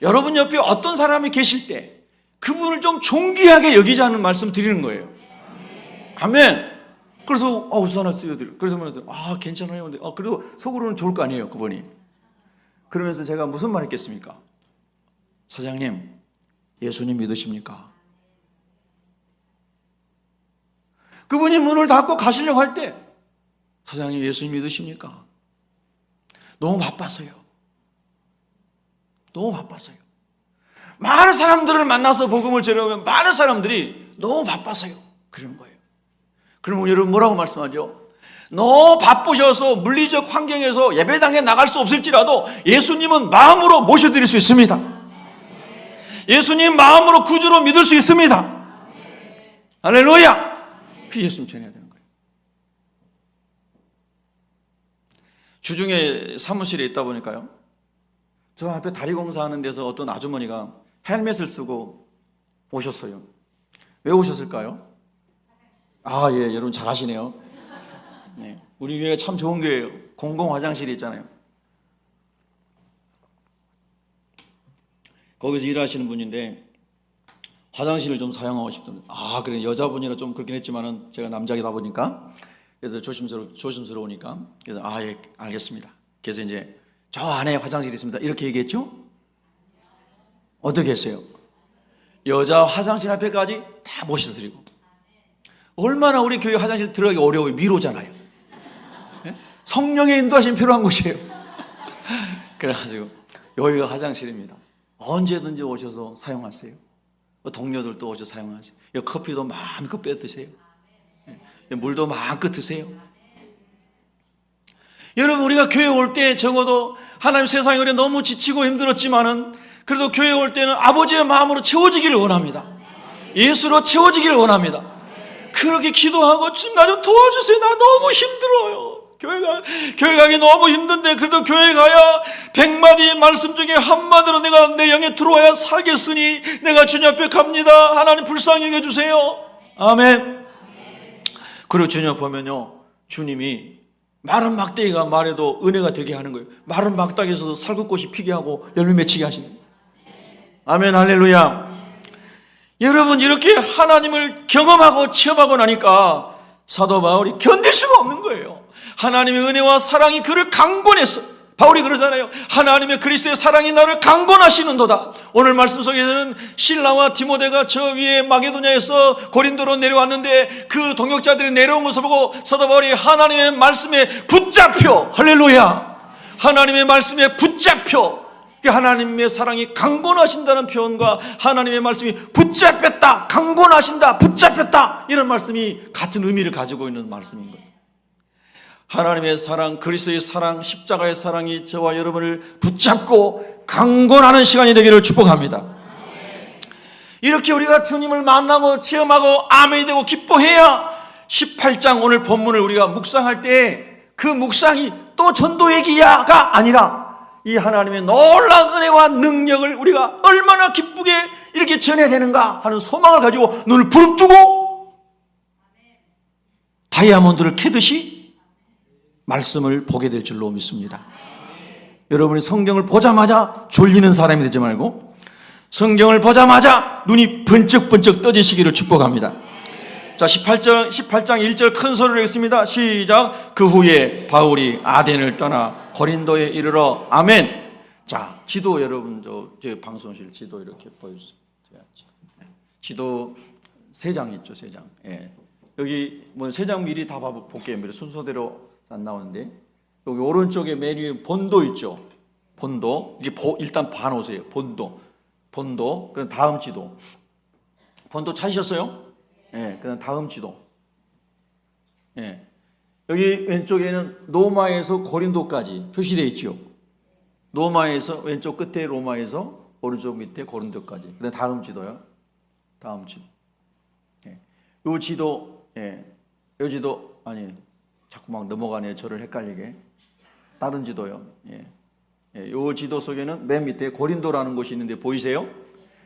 여러분 옆에 어떤 사람이 계실 때 그분을 좀 존귀하게 여기자는 말씀 드리는 거예요. 아멘. 그래서 우산을 쓰여드려. 그래서 괜찮아요. 그래도 속으로는 좋을 거 아니에요 그분이. 그러면서 제가 무슨 말 했겠습니까? 사장님 예수님 믿으십니까? 그분이 문을 닫고 가시려고 할 때 사장님 예수님 믿으십니까? 너무 바빠서요. 너무 바빠서요. 많은 사람들을 만나서 복음을 전하면 많은 사람들이 너무 바빠서요. 그런 거예요. 그러면 여러분 뭐라고 말씀하죠? 너무 바쁘셔서 물리적 환경에서 예배당에 나갈 수 없을지라도 예수님은 마음으로 모셔드릴 수 있습니다. 예수님 마음으로 구주로 믿을 수 있습니다. 할렐루야. 그 예수님 전해야 되는 거예요. 주중에 사무실에 있다 보니까요 저 앞에 다리 공사하는 데서 어떤 아주머니가 헬멧을 쓰고 오셨어요. 왜 오셨을까요? 예, 여러분 잘 아시네요. 네, 우리 교회가 참 좋은 교회예요. 공공 화장실이 있잖아요. 거기서 일하시는 분인데 화장실을 좀 사용하고 싶던데 그래 여자분이라 좀 그렇긴 했지만은 제가 남자이다 보니까 그래서 조심스러우니까 그래서 예, 알겠습니다. 그래서 이제 저 안에 화장실이 있습니다. 이렇게 얘기했죠? 어떻게 했어요? 여자 화장실 앞에까지 다 모셔드리고. 얼마나 우리 교회 화장실 들어가기 어려워요. 미로잖아요. 네? 성령의 인도하심 필요한 곳이에요. 그래가지고 여기가 화장실입니다. 언제든지 오셔서 사용하세요. 동료들도 오셔서 사용하세요. 커피도 마음껏 빼 드세요. 물도 마음껏 드세요. 여러분 우리가 교회 올 때 적어도 하나님 세상에 우리 너무 지치고 힘들었지만은 그래도 교회 올 때는 아버지의 마음으로 채워지기를 원합니다. 예수로 채워지기를 원합니다. 그렇게 기도하고 주님 나 좀 도와주세요. 나 너무 힘들어요. 교회 가기 너무 힘든데 그래도 교회 가야 100마디 말씀 중에 한마디로 내가 내 영에 들어와야 살겠으니 내가 주님 앞에 갑니다. 하나님 불쌍히 여겨주세요. 아멘. 그리고 주님 앞에 보면요, 주님이 마른 막대기가 말해도 은혜가 되게 하는 거예요. 마른 막대기에서도 살구꽃이 피게 하고 열매 맺히게 하시는 거예요. 아멘, 할렐루야. 여러분, 이렇게 하나님을 경험하고 체험하고 나니까 사도 바울이 견딜 수가 없는 거예요. 하나님의 은혜와 사랑이 그를 강권했어. 바울이 그러잖아요. 하나님의 그리스도의 사랑이 나를 강권하시는도다. 오늘 말씀 속에서는 실라와 디모데가 저 위에 마게도냐에서 고린도로 내려왔는데 그 동역자들이 내려온 것을 보고 사도 바울이 하나님의 말씀에 붙잡혀, 할렐루야, 하나님의 말씀에 붙잡혀, 하나님의 사랑이 강권하신다는 표현과 하나님의 말씀이 붙잡혔다, 강권하신다, 붙잡혔다, 이런 말씀이 같은 의미를 가지고 있는 말씀인 거예요. 하나님의 사랑, 그리스도의 사랑, 십자가의 사랑이 저와 여러분을 붙잡고 강권하는 시간이 되기를 축복합니다. 이렇게 우리가 주님을 만나고 체험하고 아멘이 되고 기뻐해야 18장 오늘 본문을 우리가 묵상할 때 그 묵상이 또 전도 얘기야가 아니라 이 하나님의 놀라운 은혜와 능력을 우리가 얼마나 기쁘게 이렇게 전해야 되는가 하는 소망을 가지고 눈을 부릅뜨고 다이아몬드를 캐듯이 말씀을 보게 될 줄로 믿습니다. 여러분이 성경을 보자마자 졸리는 사람이 되지 말고 성경을 보자마자 눈이 번쩍번쩍 떠지시기를 축복합니다. 자, 18장 1절 큰 소리로 읽습니다. 시작. 그 후에 바울이 아덴을 떠나 고린도에 이르러 아멘. 자, 지도 여러분 저 방송실 지도 이렇게 보여주세요. 지도 3장 있죠, 3장. 예. 여기 뭐 3장 미리 다 볼게요. 미리 순서대로 안 나오는데 여기 오른쪽에 맨 위에 본도 있죠. 본도. 이게 일단 봐놓으세요. 본도. 그럼 다음 지도. 본도 찾으셨어요? 예. 그다음 다음 지도. 예. 여기 왼쪽에는 로마에서 고린도까지 표시되어 있죠. 로마에서 왼쪽 끝에 로마에서 오른쪽 밑에 고린도까지. 그다음 다음 지도요. 다음 지도. 예. 요 지도, 예. 요 지도 아니. 자꾸 막 넘어가네요. 저를 헷갈리게. 다른 지도요. 예. 예. 요 지도 속에는 맨 밑에 고린도라는 곳이 있는데 보이세요?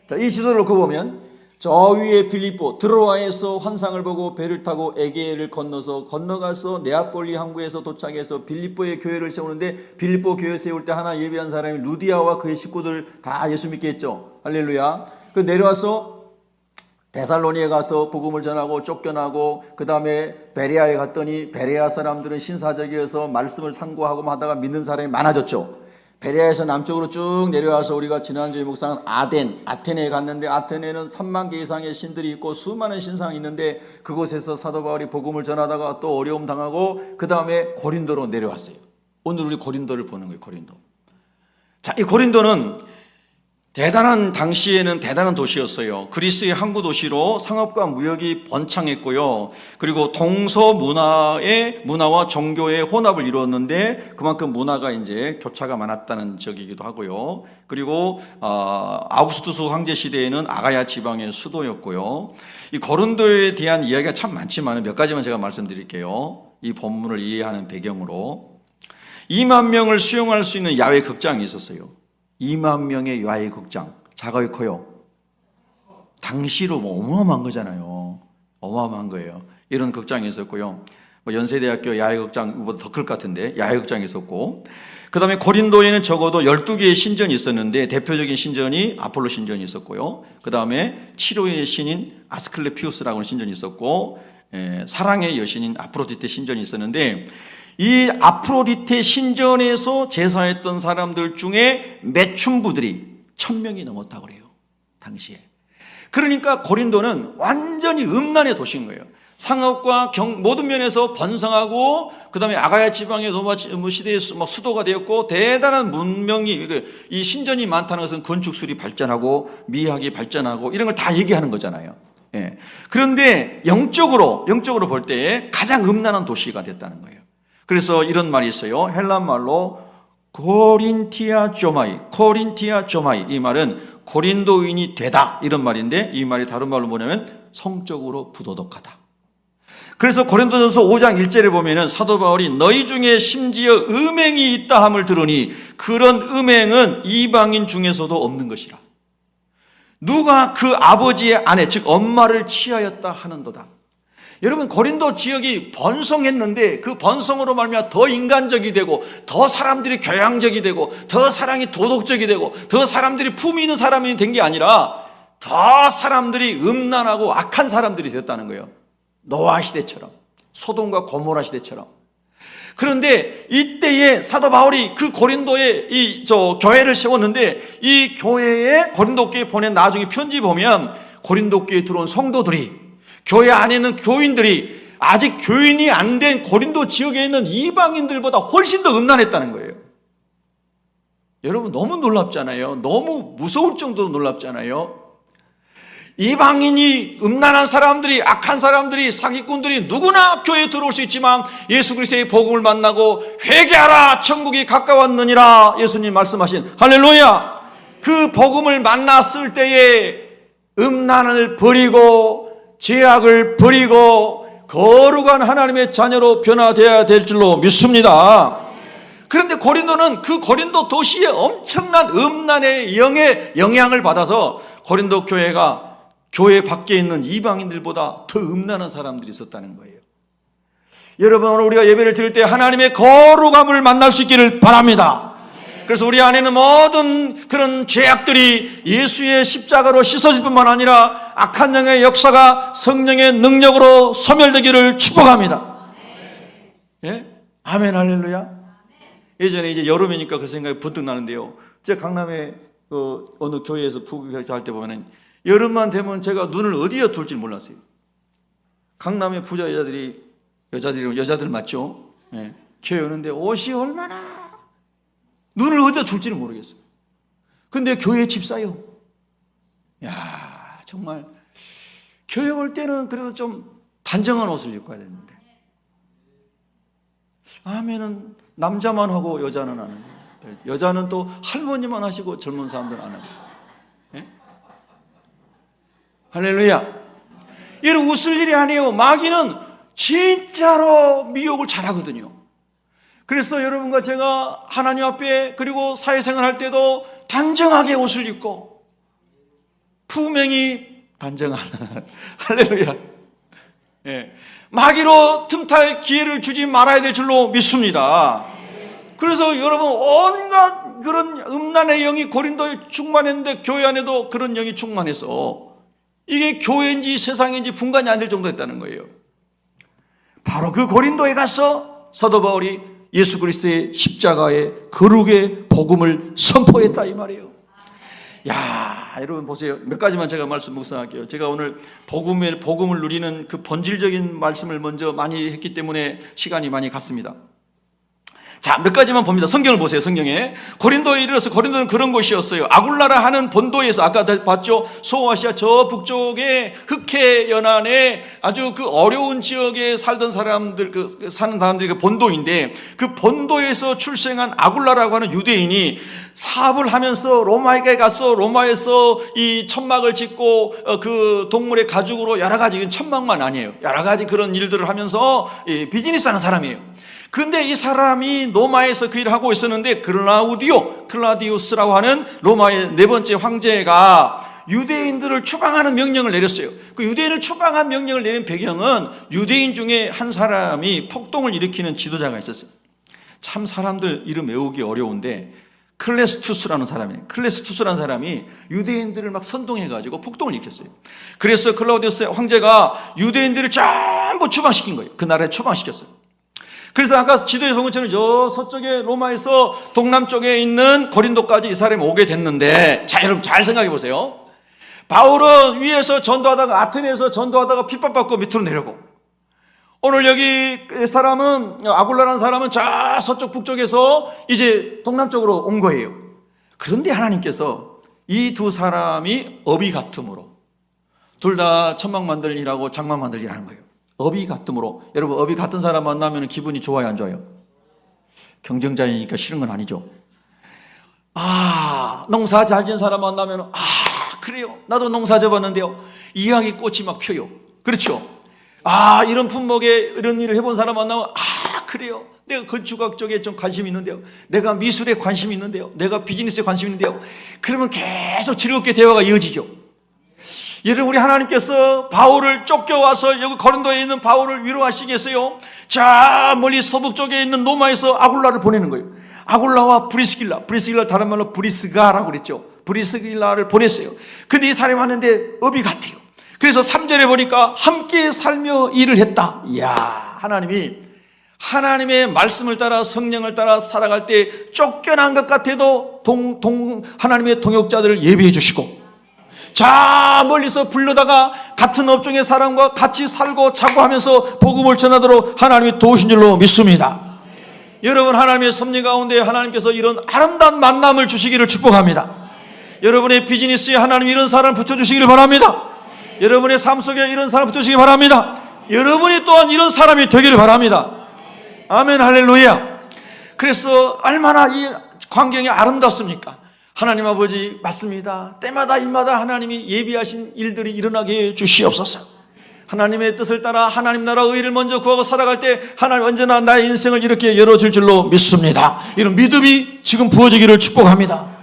자, 이 지도를 놓고 보면 저 위에 빌립보 드로아에서 환상을 보고 배를 타고 에게를 건너가서 네아폴리 항구에서 도착해서 빌립보의 교회를 세우는데 빌립보 교회 세울 때 하나 예비한 사람이 루디아와 그의 식구들 다 예수 믿게 했죠. 할렐루야. 그 내려와서 데살로니에 가서 복음을 전하고 쫓겨나고 그 다음에 베레아에 갔더니 베레아 사람들은 신사적이어서 말씀을 상고하고 하다가 믿는 사람이 많아졌죠. 베레아에서 남쪽으로 쭉 내려와서 우리가 지난주에 묵상한 아테네에 갔는데 아테네는 3만 개 이상의 신들이 있고 수많은 신상이 있는데 그곳에서 사도 바울이 복음을 전하다가 또 어려움 당하고 그 다음에 고린도로 내려왔어요. 오늘 우리 고린도를 보는 거예요. 고린도. 자, 이 고린도는 당시에는 대단한 도시였어요. 그리스의 항구 도시로 상업과 무역이 번창했고요. 그리고 동서 문화와 종교의 혼합을 이루었는데 그만큼 문화가 이제 교차가 많았다는 적이기도 하고요. 그리고 아우구스투스 황제 시대에는 아가야 지방의 수도였고요. 이 고린도에 대한 이야기가 참 많지만 몇 가지만 제가 말씀드릴게요. 이 본문을 이해하는 배경으로 2만 명을 수용할 수 있는 야외 극장이 있었어요. 2만 명의 야외 극장. 작아요, 커요? 당시로 뭐 어마어마한 거잖아요. 어마어마한 거예요. 이런 극장이 있었고요. 뭐 연세대학교 야외 극장보다 더 클 것 같은데 야외 극장이 있었고, 그 다음에 고린도에는 적어도 12개의 신전이 있었는데 대표적인 신전이 아폴로 신전이 있었고요. 그 다음에 치료의 신인 아스클레피우스라고 하는 신전이 있었고, 사랑의 여신인 아프로디테 신전이 있었는데 이 아프로디테 신전에서 제사했던 사람들 중에 매춘부들이 1000명이 넘었다고 그래요. 당시에. 그러니까 고린도는 완전히 음란의 도시인 거예요. 상업과 모든 면에서 번성하고 그 다음에 아가야 지방의 로마 시대의 수도가 되었고 대단한 문명이, 이 신전이 많다는 것은 건축술이 발전하고 미학이 발전하고 이런 걸 다 얘기하는 거잖아요. 예. 그런데 영적으로 볼 때 가장 음란한 도시가 됐다는 거예요. 그래서 이런 말이 있어요. 헬란 말로 코린티아 조마이. 이 말은 고린도인이 되다 이런 말인데 이 말이 다른 말로 뭐냐면 성적으로 부도덕하다. 그래서 고린도전서 5장 1절에 보면은 사도 바울이 너희 중에 심지어 음행이 있다 함을 들으니 그런 음행은 이방인 중에서도 없는 것이라. 누가 그 아버지의 아내 즉 엄마를 취하였다 하는도다. 여러분, 고린도 지역이 번성했는데 그 번성으로 말미암아 더 인간적이 되고 더 사람들이 교양적이 되고 더 사람이 도덕적이 되고 더 사람들이 품위 있는 사람이 된 게 아니라 더 사람들이 음란하고 악한 사람들이 됐다는 거예요. 노아 시대처럼, 소돔과 고모라 시대처럼. 그런데 이때에 사도 바울이 그 고린도에 교회를 세웠는데 이 교회에 고린도 교회에 보낸 나중에 편지 보면 고린도 교회에 들어온 성도들이, 교회 안에 있는 교인들이 아직 교인이 안 된 고린도 지역에 있는 이방인들보다 훨씬 더 음란했다는 거예요. 여러분, 너무 놀랍잖아요. 너무 무서울 정도로 놀랍잖아요. 이방인이, 음란한 사람들이, 악한 사람들이, 사기꾼들이 누구나 교회에 들어올 수 있지만 예수 그리스도의 복음을 만나고 회개하라 천국이 가까웠느니라 예수님 말씀하신 할렐루야, 그 복음을 만났을 때에 음란을 버리고 죄악을 버리고 거룩한 하나님의 자녀로 변화되어야 될 줄로 믿습니다. 그런데 고린도는 그 고린도 도시에 엄청난 음란의 영의 영향을 받아서 고린도 교회가 교회 밖에 있는 이방인들보다 더 음란한 사람들이 있었다는 거예요. 여러분, 오늘 우리가 예배를 드릴 때 하나님의 거룩함을 만날 수 있기를 바랍니다. 그래서 우리 안에는 모든 그런 죄악들이 예수의 십자가로 씻어질 뿐만 아니라 악한 영의 역사가 성령의 능력으로 소멸되기를 축복합니다. 예? 아멘, 할렐루야. 예전에 이제 여름이니까 그 생각이 번뜩 나는데요. 제가 강남에 어느 교회에서 부교에서 할 때 보면은 여름만 되면 제가 눈을 어디에 둘지 몰랐어요. 강남의 부자 여자들 맞죠? 예. 교회 오는데 옷이 얼마나 눈을 어디에 둘지는 모르겠어요. 근데 교회 집사요. 야, 정말 교회 올 때는 그래도 좀 단정한 옷을 입고 와야 되는데 아멘은 남자만 하고 여자는 안 하고, 여자는 또 할머니만 하시고 젊은 사람들은 안 하고. 예? 할렐루야. 이런 웃을 일이 아니에요. 마귀는 진짜로 미혹을 잘하거든요. 그래서 여러분과 제가 하나님 앞에 그리고 사회생활 할 때도 단정하게 옷을 입고 품행이 단정하는 할렐루야. 예. 마귀로 틈탈 기회를 주지 말아야 될 줄로 믿습니다. 그래서 여러분, 온갖 그런 음란의 영이 고린도에 충만했는데 교회 안에도 그런 영이 충만해서 이게 교회인지 세상인지 분간이 안 될 정도였다는 거예요. 바로 그 고린도에 가서 사도 바울이 예수 그리스도의 십자가의 거룩의 복음을 선포했다 이 말이에요. 야, 여러분 보세요. 몇 가지만 제가 말씀 묵상할게요. 제가 오늘 복음을 누리는 그 본질적인 말씀을 먼저 많이 했기 때문에 시간이 많이 갔습니다. 자, 몇 가지만 봅니다. 성경을 보세요. 성경에 고린도에 이르러서, 고린도는 그런 곳이었어요. 아굴라라 하는 본도에서, 아까 봤죠? 소아시아 저 북쪽에 흑해 연안에 아주 그 어려운 지역에 살던 사람들, 사는 사람들이 그 본도인데, 그 본도에서 출생한 아굴라라고 하는 유대인이 사업을 하면서 로마에 가서 로마에서 이 천막을 짓고 그 동물의 가죽으로 여러 가지, 이건 천막만 아니에요. 여러 가지 그런 일들을 하면서 비즈니스 하는 사람이에요. 근데 이 사람이 로마에서 그 일을 하고 있었는데 클라우디우스라고 하는 로마의 네 번째 황제가 유대인들을 추방하는 명령을 내렸어요. 그 유대인을 추방한 명령을 내린 배경은 유대인 중에 한 사람이 폭동을 일으키는 지도자가 있었어요. 참 사람들 이름 외우기 어려운데 클레스투스라는 사람이에요. 클레스투스라는 사람이 유대인들을 막 선동해가지고 폭동을 일으켰어요. 그래서 클라우디우스 황제가 유대인들을 전부 추방시킨 거예요. 그 나라에 추방시켰어요. 그래서 아까 지도에 본 것처럼 저 서쪽에 로마에서 동남쪽에 있는 고린도까지 이 사람이 오게 됐는데, 자, 여러분 잘 생각해 보세요. 바울은 위에서 전도하다가 아테네에서 전도하다가 핍박받고 밑으로 내려오고, 오늘 여기 사람은 아굴라라는 사람은 저 서쪽 북쪽에서 이제 동남쪽으로 온 거예요. 그런데 하나님께서 이 두 사람이 업이 같음으로 둘 다 천막 만들 일하고 장막 만들 일하는 거예요. 업이 같음으로. 여러분, 업이 같은 사람 만나면 기분이 좋아요, 안 좋아요? 경쟁자이니까 싫은 건 아니죠. 아, 농사 잘 지은 사람 만나면 그래요, 나도 농사 져봤는데요, 이야기 꽃이 막 펴요. 그렇죠? 이런 품목에 이런 일을 해본 사람 만나면 그래요. 내가 건축학 쪽에 좀 관심이 있는데요. 내가 미술에 관심이 있는데요. 내가 비즈니스에 관심이 있는데요. 그러면 계속 즐겁게 대화가 이어지죠. 여러분, 우리 하나님께서 바울을 쫓겨와서 여기 고린도에 있는 바울을 위로하시기 위해서요, 저 멀리 서북 쪽에 있는 로마에서 아굴라를 보내는 거예요. 아굴라와 브리스길라 다른 말로 브리스가라고 그랬죠. 브리스길라를 보냈어요. 근데 이 사람이 왔는데 업이 같아요. 그래서 3절에 보니까 함께 살며 일을 했다. 이야, 하나님의 말씀을 따라 성령을 따라 살아갈 때 쫓겨난 것 같아도 하나님의 동역자들을 예비해 주시고, 자 멀리서 불러다가 같은 업종의 사람과 같이 살고 자고 하면서 복음을 전하도록 하나님이 도우신 줄로 믿습니다. 여러분, 하나님의 섭리 가운데 하나님께서 이런 아름다운 만남을 주시기를 축복합니다. 여러분의 비즈니스에 하나님 이런 사람을 붙여주시기를 바랍니다. 여러분의 삶 속에 이런 사람을 붙여주시기 바랍니다. 여러분이 또한 이런 사람이 되기를 바랍니다. 아멘, 할렐루야. 그래서 얼마나 이 광경이 아름답습니까? 하나님 아버지, 맞습니다. 때마다 일마다 하나님이 예비하신 일들이 일어나게 해 주시옵소서. 하나님의 뜻을 따라 하나님 나라 의를 먼저 구하고 살아갈 때 하나님 언제나 나의 인생을 이렇게 열어줄 줄로 믿습니다. 이런 믿음이 지금 부어지기를 축복합니다.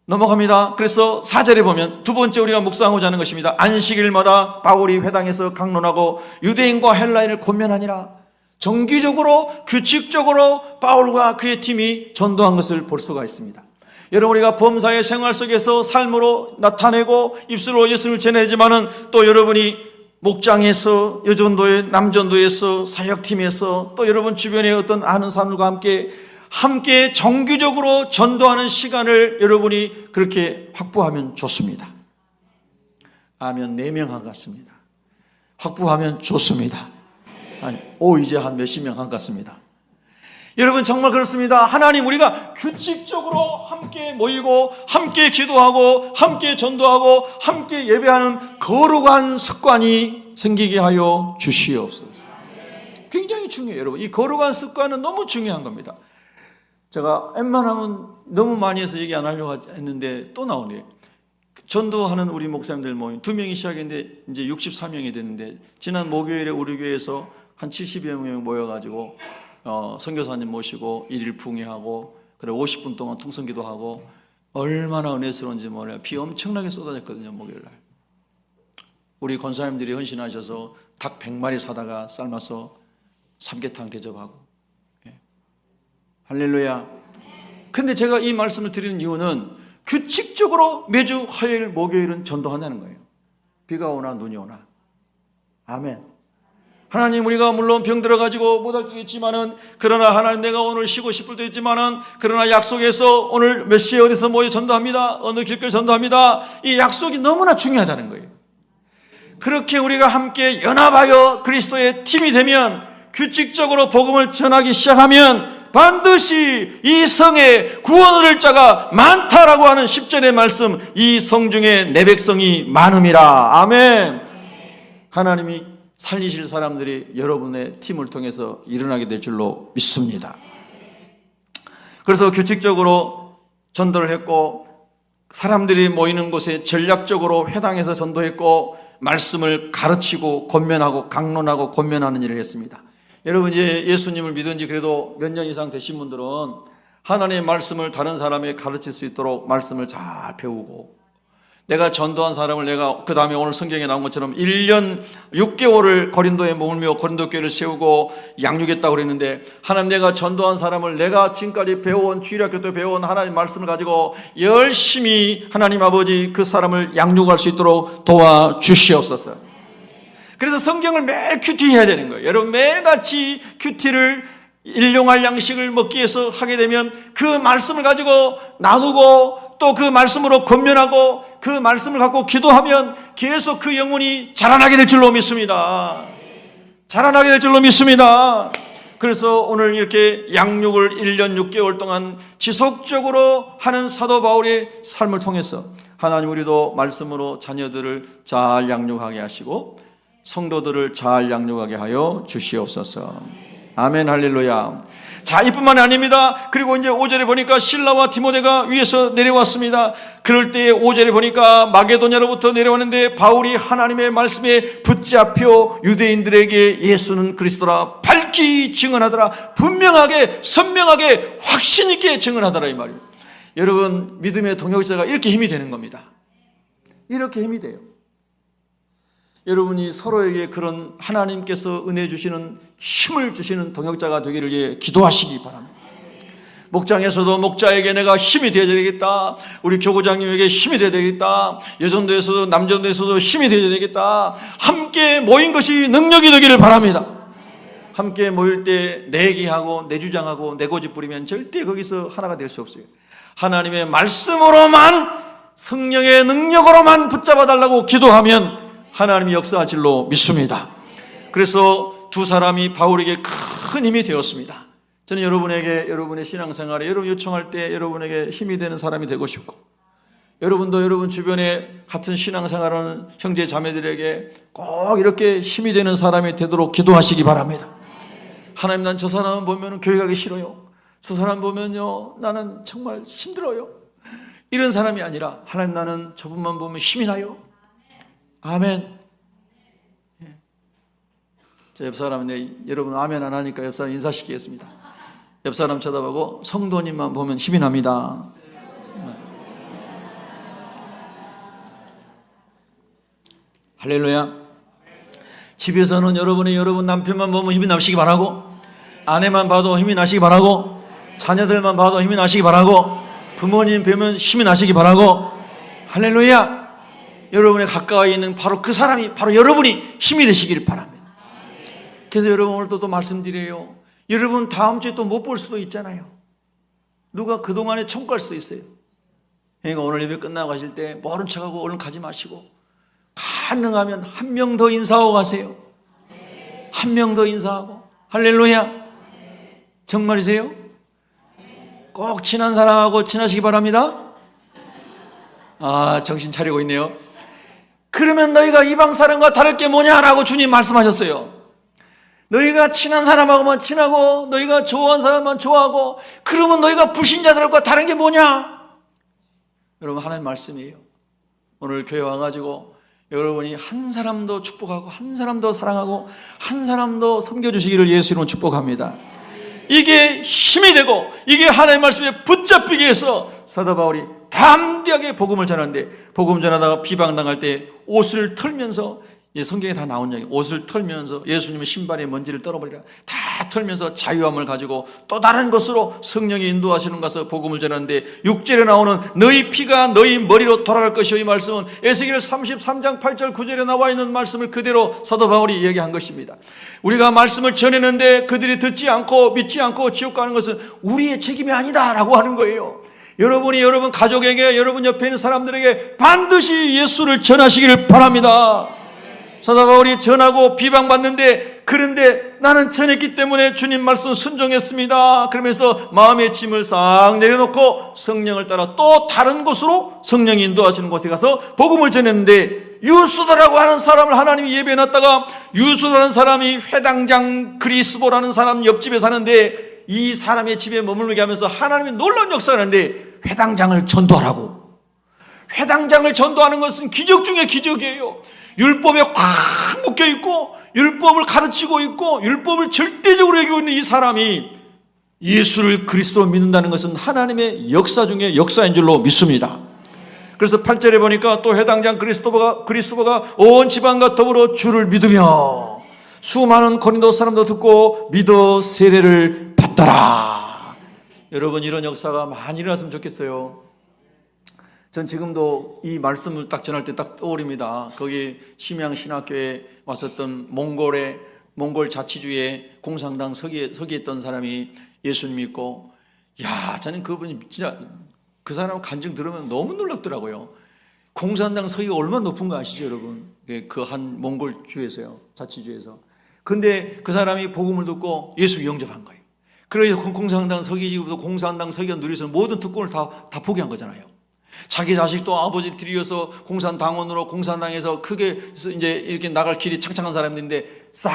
넘어갑니다. 그래서 4절에 보면 두 번째 우리가 묵상하고자 하는 것입니다. 안식일마다 바울이 회당에서 강론하고 유대인과 헬라인을 권면하니라. 정기적으로 규칙적으로 바울과 그의 팀이 전도한 것을 볼 수가 있습니다. 여러분, 우리가 범사의 생활 속에서 삶으로 나타내고 입술로 예수님을 전하지만은 또 여러분이 목장에서, 여전도에, 남전도에서, 사역팀에서, 또 여러분 주변에 어떤 아는 사람들과 함께 정기적으로 전도하는 시간을 여러분이 그렇게 확보하면 좋습니다. 아멘. 4명 한 것 같습니다. 확보하면 좋습니다. 이제 한 몇십 명 한 것 같습니다. 여러분, 정말 그렇습니다. 하나님, 우리가 규칙적으로 함께 모이고 함께 기도하고 함께 전도하고 함께 예배하는 거룩한 습관이 생기게 하여 주시옵소서. 굉장히 중요해요. 여러분, 이 거룩한 습관은 너무 중요한 겁니다. 제가 웬만하면 너무 많이 해서 얘기 안 하려고 했는데 또 나오네요. 전도하는 우리 목사님들 모임 2명이 시작했는데 이제 64명이 됐는데, 지난 목요일에 우리 교회에서 한 70여 명 모여가지고 선교사님 모시고 일일 풍요하고, 그래 50분 동안 통성기도 하고, 얼마나 은혜스러운지 몰라요. 비 엄청나게 쏟아졌거든요. 목요일날 우리 권사님들이 헌신하셔서 닭 100마리 사다가 삶아서 삼계탕 대접하고. 할렐루야. 근데 제가 이 말씀을 드리는 이유는 규칙적으로 매주 화요일 목요일은 전도한다는 거예요. 비가 오나 눈이 오나. 아멘. 하나님, 우리가 물론 병들어가지고 못할 때도 있지만은, 그러나 하나님, 내가 오늘 쉬고 싶을 때도 있지만은, 그러나 약속해서 오늘 몇 시에 어디서 모여 전도합니다, 어느 길거리 전도합니다, 이 약속이 너무나 중요하다는 거예요. 그렇게 우리가 함께 연합하여 그리스도의 팀이 되면, 규칙적으로 복음을 전하기 시작하면 반드시 이 성에 구원을 얻을 자가 많다라고 하는 10절의 말씀, 이 성 중에 내 백성이 많음이라. 아멘. 하나님이 살리실 사람들이 여러분의 팀을 통해서 일어나게 될 줄로 믿습니다. 그래서 규칙적으로 전도를 했고, 사람들이 모이는 곳에 전략적으로 회당에서 전도했고, 말씀을 가르치고 권면하고 강론하고 권면하는 일을 했습니다. 여러분, 이제 예수님을 믿은 지 그래도 몇 년 이상 되신 분들은 하나님의 말씀을 다른 사람에게 가르칠 수 있도록 말씀을 잘 배우고, 내가 전도한 사람을 내가 그 다음에 오늘 성경에 나온 것처럼 1년 6개월을 고린도에 머물며 고린도 교회를 세우고 양육했다고 그랬는데, 하나님, 내가 전도한 사람을 내가 지금까지 배워온, 주일학교 때 배워온 하나님 말씀을 가지고 열심히 하나님 아버지 그 사람을 양육할 수 있도록 도와주시옵소서. 그래서 성경을 매일 큐티해야 되는 거예요. 여러분, 매일같이 큐티를 일용할 양식을 먹기 위해서 하게 되면 그 말씀을 가지고 나누고, 또 그 말씀으로 권면하고, 그 말씀을 갖고 기도하면 계속 그 영혼이 자라나게 될 줄로 믿습니다. 자라나게 될 줄로 믿습니다. 그래서 오늘 이렇게 양육을 1년 6개월 동안 지속적으로 하는 사도 바울의 삶을 통해서 하나님, 우리도 말씀으로 자녀들을 잘 양육하게 하시고 성도들을 잘 양육하게 하여 주시옵소서. 아멘, 할렐루야. 자, 이뿐만이 아닙니다. 그리고 이제 5절에 보니까 실라와 디모데가 위에서 내려왔습니다. 그럴 때 5절에 보니까 마게도냐로부터 내려오는데 바울이 하나님의 말씀에 붙잡혀 유대인들에게 예수는 그리스도라 밝히 증언하더라. 분명하게 선명하게 확신 있게 증언하더라, 이 말이에요. 여러분, 믿음의 동역자가 이렇게 힘이 되는 겁니다. 이렇게 힘이 돼요. 여러분이 서로에게 그런 하나님께서 은혜 주시는 힘을 주시는 동역자가 되기를 위해 기도하시기 바랍니다. 목장에서도 목자에게 내가 힘이 되어야 되겠다. 우리 교구장님에게 힘이 되어야 되겠다. 여전도에서도 남전도에서도 힘이 되어야 되겠다. 함께 모인 것이 능력이 되기를 바랍니다. 함께 모일 때 내기하고 내주장하고 내고집 부리면 절대 거기서 하나가 될 수 없어요. 하나님의 말씀으로만, 성령의 능력으로만 붙잡아 달라고 기도하면 하나님이 역사할 줄로 믿습니다. 그래서 두 사람이 바울에게 큰 힘이 되었습니다. 저는 여러분에게 여러분의 신앙생활에 여러분 요청할 때 여러분에게 힘이 되는 사람이 되고 싶고, 여러분도 여러분 주변에 같은 신앙생활하는 형제 자매들에게 꼭 이렇게 힘이 되는 사람이 되도록 기도하시기 바랍니다. 하나님, 난 저 사람 보면 교회 가기 싫어요. 저 사람 보면요 나는 정말 힘들어요. 이런 사람이 아니라, 하나님, 나는 저분만 보면 힘이 나요. 아멘. 저 옆 사람인데 여러분 아멘 안 하니까 옆 사람 인사시키겠습니다. 옆 사람 쳐다보고 성도님만 보면 힘이 납니다. 할렐루야. 집에서는 여러분 남편만 보면 힘이 나시기 바라고, 아내만 봐도 힘이 나시기 바라고, 자녀들만 봐도 힘이 나시기 바라고, 부모님 뵈면 힘이 나시기 바라고. 할렐루야. 여러분의 가까이 있는 바로 그 사람이 바로 여러분이 힘이 되시길 바랍니다. 그래서 여러분 오늘 또 말씀드려요. 여러분 다음 주에 또 못 볼 수도 있잖아요. 누가 그동안에 총 갈 수도 있어요. 그러니까 오늘 예배 끝나고 가실 때 모른 척하고 얼른 가지 마시고, 가능하면 한 명 더 인사하고 가세요. 한 명 더 인사하고. 할렐루야. 정말이세요? 꼭 친한 사람하고 친하시기 바랍니다. 아, 정신 차리고 있네요. 그러면 너희가 이방 사람과 다를 게 뭐냐라고 주님 말씀하셨어요. 너희가 친한 사람하고만 친하고 너희가 좋아하는 사람만 좋아하고, 그러면 너희가 불신자들과 다른 게 뭐냐? 여러분, 하나님 말씀이에요. 오늘 교회 와가지고 여러분이 한 사람도 축복하고 한 사람도 사랑하고 한 사람도 섬겨주시기를 예수 이름으로 축복합니다. 이게 힘이 되고 이게 하나님의 말씀에 붙잡히게 해서 사도 바울이 담대하게 복음을 전하는데, 복음 전하다가 비방당할 때 옷을 털면서, 성경에 다 나온 얘기, 옷을 털면서 예수님의 신발에 먼지를 떨어버리라, 다 털면서 자유함을 가지고 또 다른 것으로 성령이 인도하시는 것을 복음을 전하는데, 6절에 나오는 너희 피가 너희 머리로 돌아갈 것이요, 이 말씀은 에스겔 33장 8절 9절에 나와 있는 말씀을 그대로 사도 바울이 얘기한 것입니다. 우리가 말씀을 전했는데 그들이 듣지 않고 믿지 않고 지옥 가는 것은 우리의 책임이 아니다라고 하는 거예요. 여러분이 여러분 가족에게, 여러분 옆에 있는 사람들에게 반드시 예수를 전하시기를 바랍니다. 사도 바울이 전하고 비방받는데, 그런데 나는 전했기 때문에 주님 말씀 순종했습니다. 그러면서 마음의 짐을 싹 내려놓고 성령을 따라 또 다른 곳으로, 성령이 인도하시는 곳에 가서 복음을 전했는데, 유수도라고 하는 사람을 하나님이 예배해놨다가, 유수도라는 사람이 회당장 그리스보라는 사람 옆집에 사는데, 이 사람의 집에 머물게 하면서 하나님이 놀라운 역사를 하는데, 회당장을 전도하라고. 회당장을 전도하는 것은 기적 중에 기적이에요. 율법에 꽉 묶여있고 율법을 가르치고 있고 율법을 절대적으로 여기고 있는 이 사람이 예수를 그리스도로 믿는다는 것은 하나님의 역사 중에 역사인 줄로 믿습니다. 그래서 8절에 보니까 또 회당장 그리스도가 온 지방과 더불어 주를 믿으며 수많은 고린도 사람도 듣고 믿어 세례를 받더라. 여러분, 이런 역사가 많이 일어났으면 좋겠어요. 전 지금도 이 말씀을 딱 전할 때 딱 떠오릅니다. 거기 심양신학교에 왔었던 몽골 자치주의 공산당 서기했던 사람이 예수님 믿고, 야, 저는 그분이 진짜 그 사람 간증 들으면 너무 놀랍더라고요. 공산당 서기가 얼마나 높은 거 아시죠, 여러분? 그 한 몽골 주에서요, 자치주에서. 근데 그 사람이 복음을 듣고 예수 영접한 거예요. 그래서 공산당 서기지부터 공산당 서기가 누려서 모든 특권을 다 포기한 거잖아요. 자기 자식도 아버지 들여서 공산당원으로 공산당에서 크게 이제 이렇게 나갈 길이 창창한 사람들인데 싹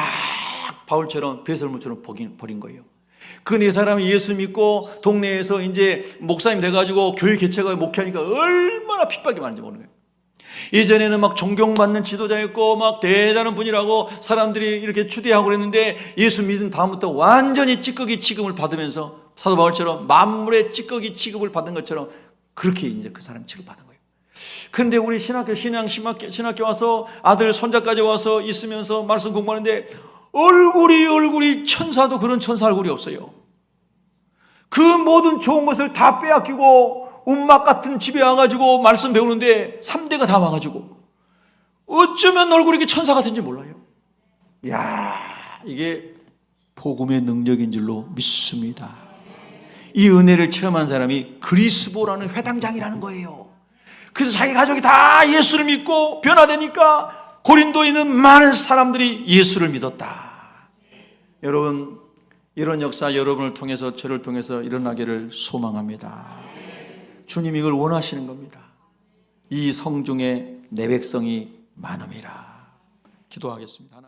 바울처럼 배설물처럼 버린 거예요. 그 네 사람이 예수 믿고 동네에서 이제 목사님 돼가지고 교회 개척하고 목회하니까 얼마나 핍박이 많은지 모르는 거예요. 예전에는 막 존경받는 지도자였고 막 대단한 분이라고 사람들이 이렇게 추대하고 그랬는데 예수 믿은 다음부터 완전히 찌꺼기 취급을 받으면서 사도 바울처럼 만물의 찌꺼기 취급을 받은 것처럼 그렇게 이제 그 사람 취급받은 거예요. 그런데 우리 신학교 와서 아들 손자까지 와서 있으면서 말씀 공부하는데 얼굴이 천사도 그런 천사 얼굴이 없어요. 그 모든 좋은 것을 다 빼앗기고 운막 같은 집에 와가지고 말씀 배우는데 3대가 다 와가지고 어쩌면 얼굴이 이렇게 천사 같은지 몰라요. 이야, 이게 복음의 능력인 줄로 믿습니다. 이 은혜를 체험한 사람이 그리스보라는 회당장이라는 거예요. 그래서 자기 가족이 다 예수를 믿고 변화되니까 고린도에 있는 많은 사람들이 예수를 믿었다. 여러분, 이런 역사 여러분을 통해서 저를 통해서 일어나기를 소망합니다. 주님 이걸 원하시는 겁니다. 이 성중에 내 백성이 많음이라. 기도하겠습니다.